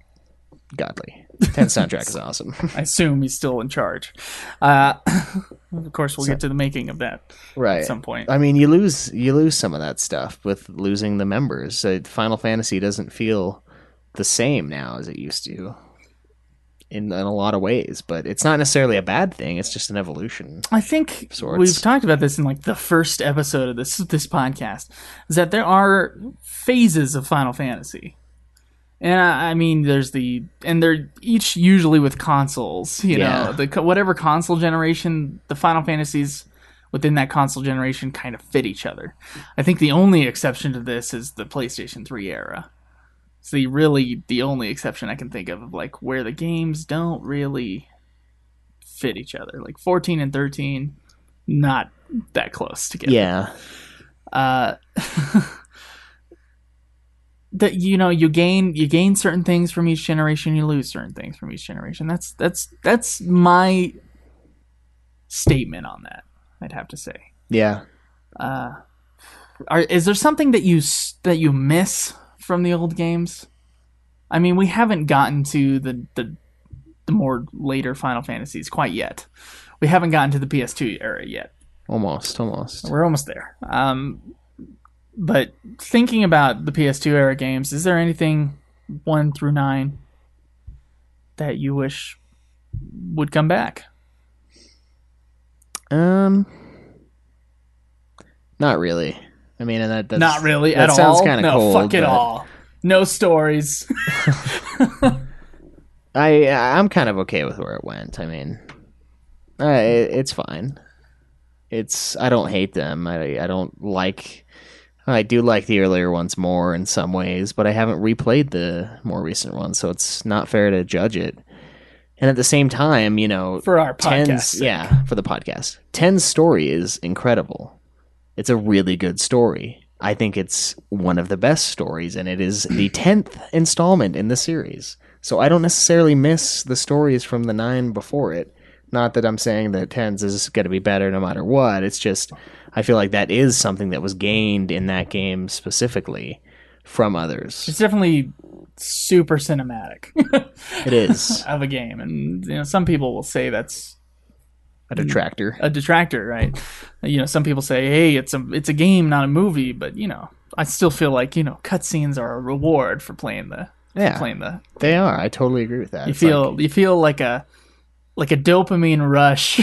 S1: godly. 10 soundtrack is awesome.
S2: I assume he's still in charge. Of course, we'll get to the making of that at some point.
S1: I mean, you lose some of that stuff with losing the members. Final Fantasy doesn't feel the same now as it used to in a lot of ways, but it's not necessarily a bad thing. It's just an evolution.
S2: I think we've talked about this in like the first episode of this podcast, is that there are phases of Final Fantasy. And I mean, they're each usually with consoles, whatever console generation, the Final Fantasies within that console generation kind of fit each other. I think the only exception to this is the PlayStation 3 era. It's the only exception I can think of like where the games don't really fit each other. Like 14 and 13, not that close together.
S1: Yeah.
S2: That you gain certain things from each generation, you lose certain things from each generation. That's my statement on that. I'd have to say.
S1: Yeah.
S2: Is there something that you miss from the old games? I mean, we haven't gotten to the more later Final Fantasies quite yet. We haven't gotten to the PS2 era yet.
S1: Almost.
S2: We're almost there. But thinking about the PS2 era games, is there anything 1 through 9 that you wish would come back?
S1: Not really. I mean, and that's
S2: not really
S1: that
S2: at
S1: sounds
S2: all.
S1: Kind of
S2: no,
S1: cold.
S2: Fuck it all. No stories.
S1: I'm kind of okay with where it went. I mean, it's fine. I don't hate them. I don't like. I do like the earlier ones more in some ways, but I haven't replayed the more recent ones, so it's not fair to judge it. And at the same time,
S2: for our podcast,
S1: for the podcast, 10's story is incredible. It's a really good story. I think it's one of the best stories, and it is the 10th installment in the series. So I don't necessarily miss the stories from the 9 before it. Not that I'm saying that 10's is going to be better no matter what. It's just I feel like that is something that was gained in that game specifically from others.
S2: It's definitely super cinematic.
S1: It is.
S2: Of a game. And some people will say that's
S1: a detractor.
S2: A detractor, right? Some people say, hey, it's a game, not a movie, but I still feel like, cutscenes are a reward for playing the
S1: They are. I totally agree with that.
S2: You feel like a dopamine rush.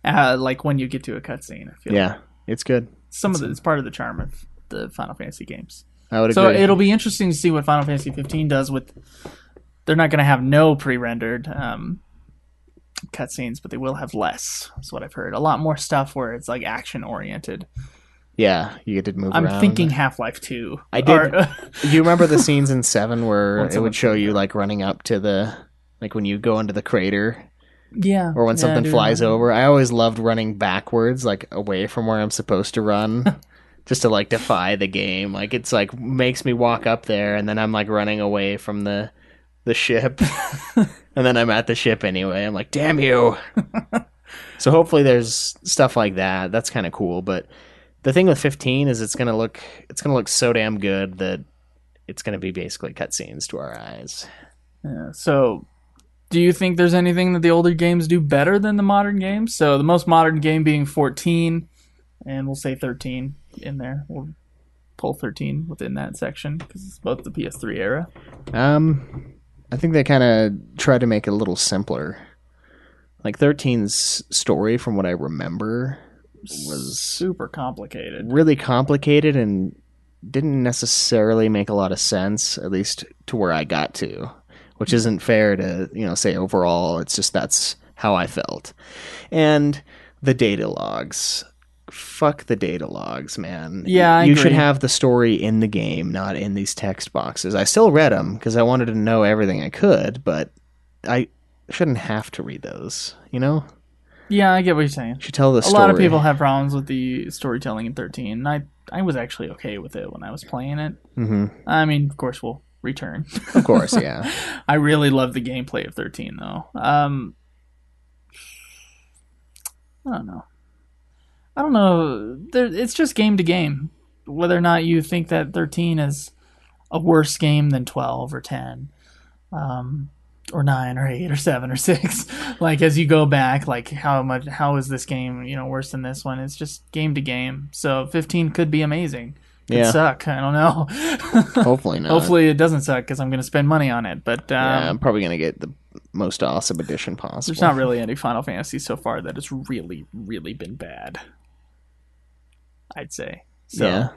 S2: Like when you get to a cutscene, I feel
S1: it's good.
S2: It's part of the charm of the Final Fantasy games.
S1: I would agree.
S2: So it'll be interesting to see what Final Fantasy 15 does with. They're not going to have no pre-rendered cutscenes, but they will have less. That's what I've heard. A lot more stuff where it's like action oriented.
S1: Yeah, you get to move around.
S2: I'm thinking Half-Life 2.
S1: I did. You remember the scenes in 7 where it would show you like running up to when you go into the crater.
S2: Yeah.
S1: Or when something flies over. I always loved running backwards, like away from where I'm supposed to run, just to like defy the game. Like it's like makes me walk up there, and then I'm like running away from the the ship. And then I'm at the ship anyway. I'm like, damn you. So hopefully there's stuff like that. That's kind of cool. But the thing with 15 is it's gonna look so damn good that it's gonna be basically cutscenes to our eyes.
S2: Yeah, so do you think there's anything that the older games do better than the modern games? So the most modern game being 14, and we'll say 13 in there. We'll pull 13 within that section because it's both the PS3 era.
S1: I think they kind of tried to make it a little simpler. Like 13's story, from what I remember, was
S2: Super complicated.
S1: really complicated and didn't necessarily make a lot of sense, at least to where I got to, which isn't fair to, say overall. It's just that's how I felt. And the data logs. Fuck the data logs, man.
S2: Yeah, I
S1: You
S2: agree.
S1: should have the story in the game, not in these text boxes. I still read them because I wanted to know everything I could, but I shouldn't have to read those,
S2: Yeah, I get what you're saying.
S1: You should tell the
S2: A
S1: story.
S2: lot of people have problems with the storytelling in 13. And I was actually okay with it when I was playing it.
S1: Mm-hmm.
S2: I mean, of course, we'll return.
S1: Of course, yeah.
S2: I really love the gameplay of 13, though. I don't know. It's just game to game. Whether or not you think that 13 is a worse game than 12 or 10, or 9 or 8 or 7 or 6. Like, as you go back, like, how is this game, worse than this one? It's just game to game. So 15 could be amazing. Could
S1: Yeah.
S2: suck. I don't know.
S1: Hopefully not.
S2: Hopefully it doesn't suck because I'm going to spend money on it. But
S1: Yeah, I'm probably going to get the most awesome edition possible.
S2: there's not really any Final Fantasy so far that has really, really been bad, I'd say. So,
S1: Yeah.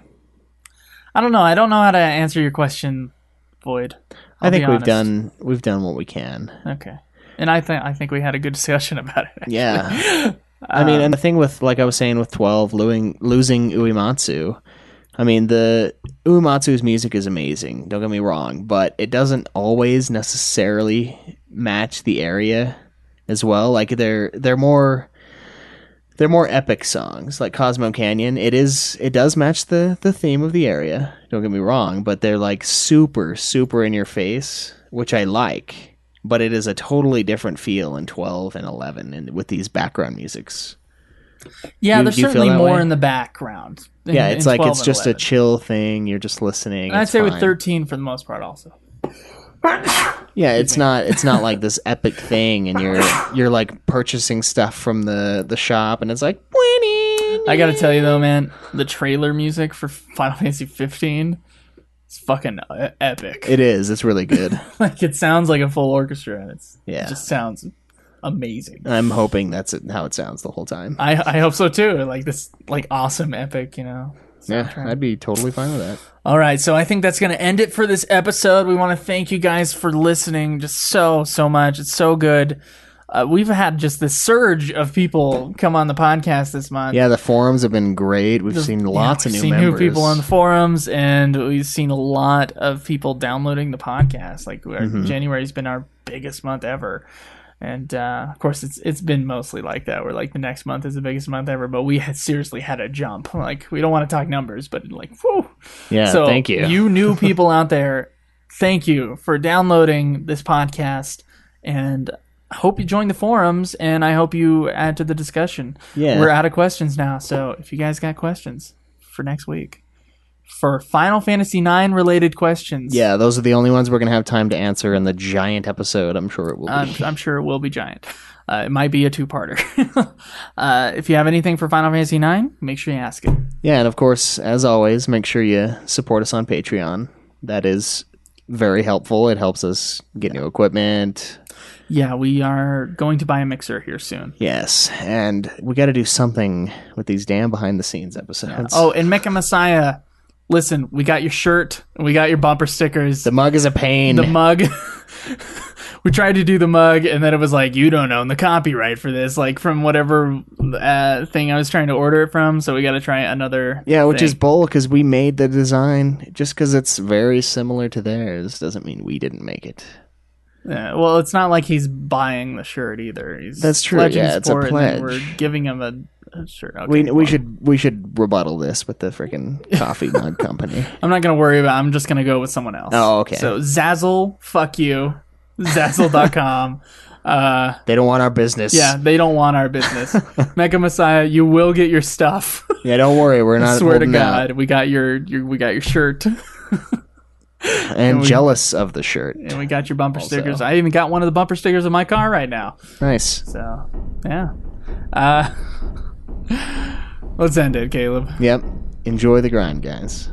S2: I don't know. I don't know how to answer your question, Void.
S1: I think
S2: I'll
S1: we've
S2: be honest.
S1: done what we can.
S2: Okay. And I think we had a good discussion about it. Actually.
S1: Yeah. I mean, and the thing with, like I was saying with 12, losing Uematsu, I mean, the Uematsu's music is amazing, don't get me wrong, but it doesn't always necessarily match the area as well. Like they're more epic songs, like Cosmo Canyon. It does match the theme of the area, don't get me wrong, but they're like super, super in your face, which I like. But it is a totally different feel in 12 and 11 and with these background musics.
S2: Yeah,
S1: You-
S2: there's
S1: do you feel
S2: certainly
S1: that
S2: more
S1: way?
S2: in the background.
S1: Yeah, it's like
S2: 12
S1: it's
S2: and
S1: just
S2: 11.
S1: a chill thing. You're just listening.
S2: And I'd
S1: it's
S2: say with
S1: fine.
S2: 13 for the most part also.
S1: Yeah, it's not like this epic thing, and you're like purchasing stuff from the shop, and it's like.
S2: I gotta tell you though, man, the trailer music for Final Fantasy 15 is fucking epic.
S1: It is. It's really good.
S2: Like it sounds like a full orchestra, and
S1: Yeah.
S2: it just sounds amazing.
S1: I'm hoping that's how it sounds the whole time.
S2: I hope so too. Like this, like awesome epic,
S1: Yeah,
S2: soundtrack.
S1: I'd be totally fine with that.
S2: All right, so I think that's going to end it for this episode. We want to thank you guys for listening just so much. It's so good. We've had just this surge of people come on the podcast this month.
S1: Yeah, the forums have been great. We've seen lots of
S2: we've
S1: new
S2: seen
S1: members.
S2: new people on the forums, and we've seen a lot of people downloading the podcast. Like January's been our biggest month ever. And of course, it's been mostly like that. Where like the next month is the biggest month ever, but we had seriously had a jump. Like we don't want to talk numbers, but like, whew.
S1: Yeah,
S2: So
S1: thank you.
S2: You new people out there, thank you for downloading this podcast, and I hope you join the forums, and I hope you add to the discussion.
S1: Yeah.
S2: We're out of questions now, so if you guys got questions for next week, for Final Fantasy IX related questions,
S1: Yeah, those are the only ones we're going to have time to answer in the giant episode. I'm sure it will be.
S2: I'm sure it will be giant. It might be a two-parter. If you have anything for Final Fantasy IX, make sure you ask it.
S1: Yeah, and of course, as always, make sure you support us on Patreon. That is very helpful. It helps us get new equipment.
S2: Yeah, we are going to buy a mixer here soon.
S1: Yes, and we got to do something with these damn behind-the-scenes episodes.
S2: Oh, and Mecha Messiah, listen, we got your shirt, we got your bumper stickers,
S1: the mug is a pain.
S2: the mug. We tried to do the mug, and then it was like, you don't own the copyright for this, like from whatever thing I was trying to order it from. So we got to try another.
S1: Yeah, which
S2: thing.
S1: is bull because we made the design. Just because it's very similar to theirs doesn't mean we didn't make it.
S2: Yeah, well, it's not like he's buying the shirt either. He's
S1: That's true,
S2: pledging
S1: yeah, it's a
S2: support, and then
S1: pledge.
S2: we're giving him a shirt. Okay,
S1: We should rebuttal this with the freaking coffee mug company.
S2: I'm not gonna worry about. I'm just gonna go with someone else.
S1: Oh, okay.
S2: So Zazzle, fuck you. Zazzle.com.
S1: They don't want our business.
S2: Yeah, they don't want our business. Mecha Messiah, you will get your stuff.
S1: Yeah, don't worry. We're not
S2: I swear to
S1: holding
S2: God,
S1: out.
S2: we got your shirt.
S1: And jealous of the shirt.
S2: And we got your bumper
S1: Also.
S2: stickers. I even got one of the bumper stickers in my car right now.
S1: Nice.
S2: So, yeah. Let's end it, Caleb.
S1: Yep. Enjoy the grind, guys.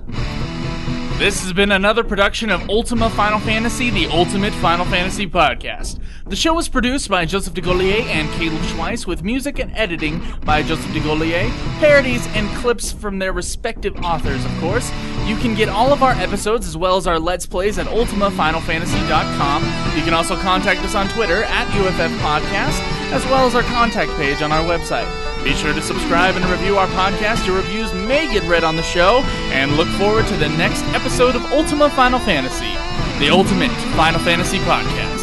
S3: This has been another production of Ultima Final Fantasy, the Ultimate Final Fantasy Podcast. The show was produced by Joseph DeGollier and Caleb Schweiss, with music and editing by Joseph DeGollier, parodies and clips from their respective authors, of course. You can get all of our episodes as well as our Let's Plays at ultimafinalfantasy.com. You can also contact us on Twitter at UFF Podcast, as well as our contact page on our website. Be sure to subscribe and review our podcast. Your reviews may get read on the show, and look forward to the next episode of Ultima Final Fantasy, the Ultimate Final Fantasy Podcast.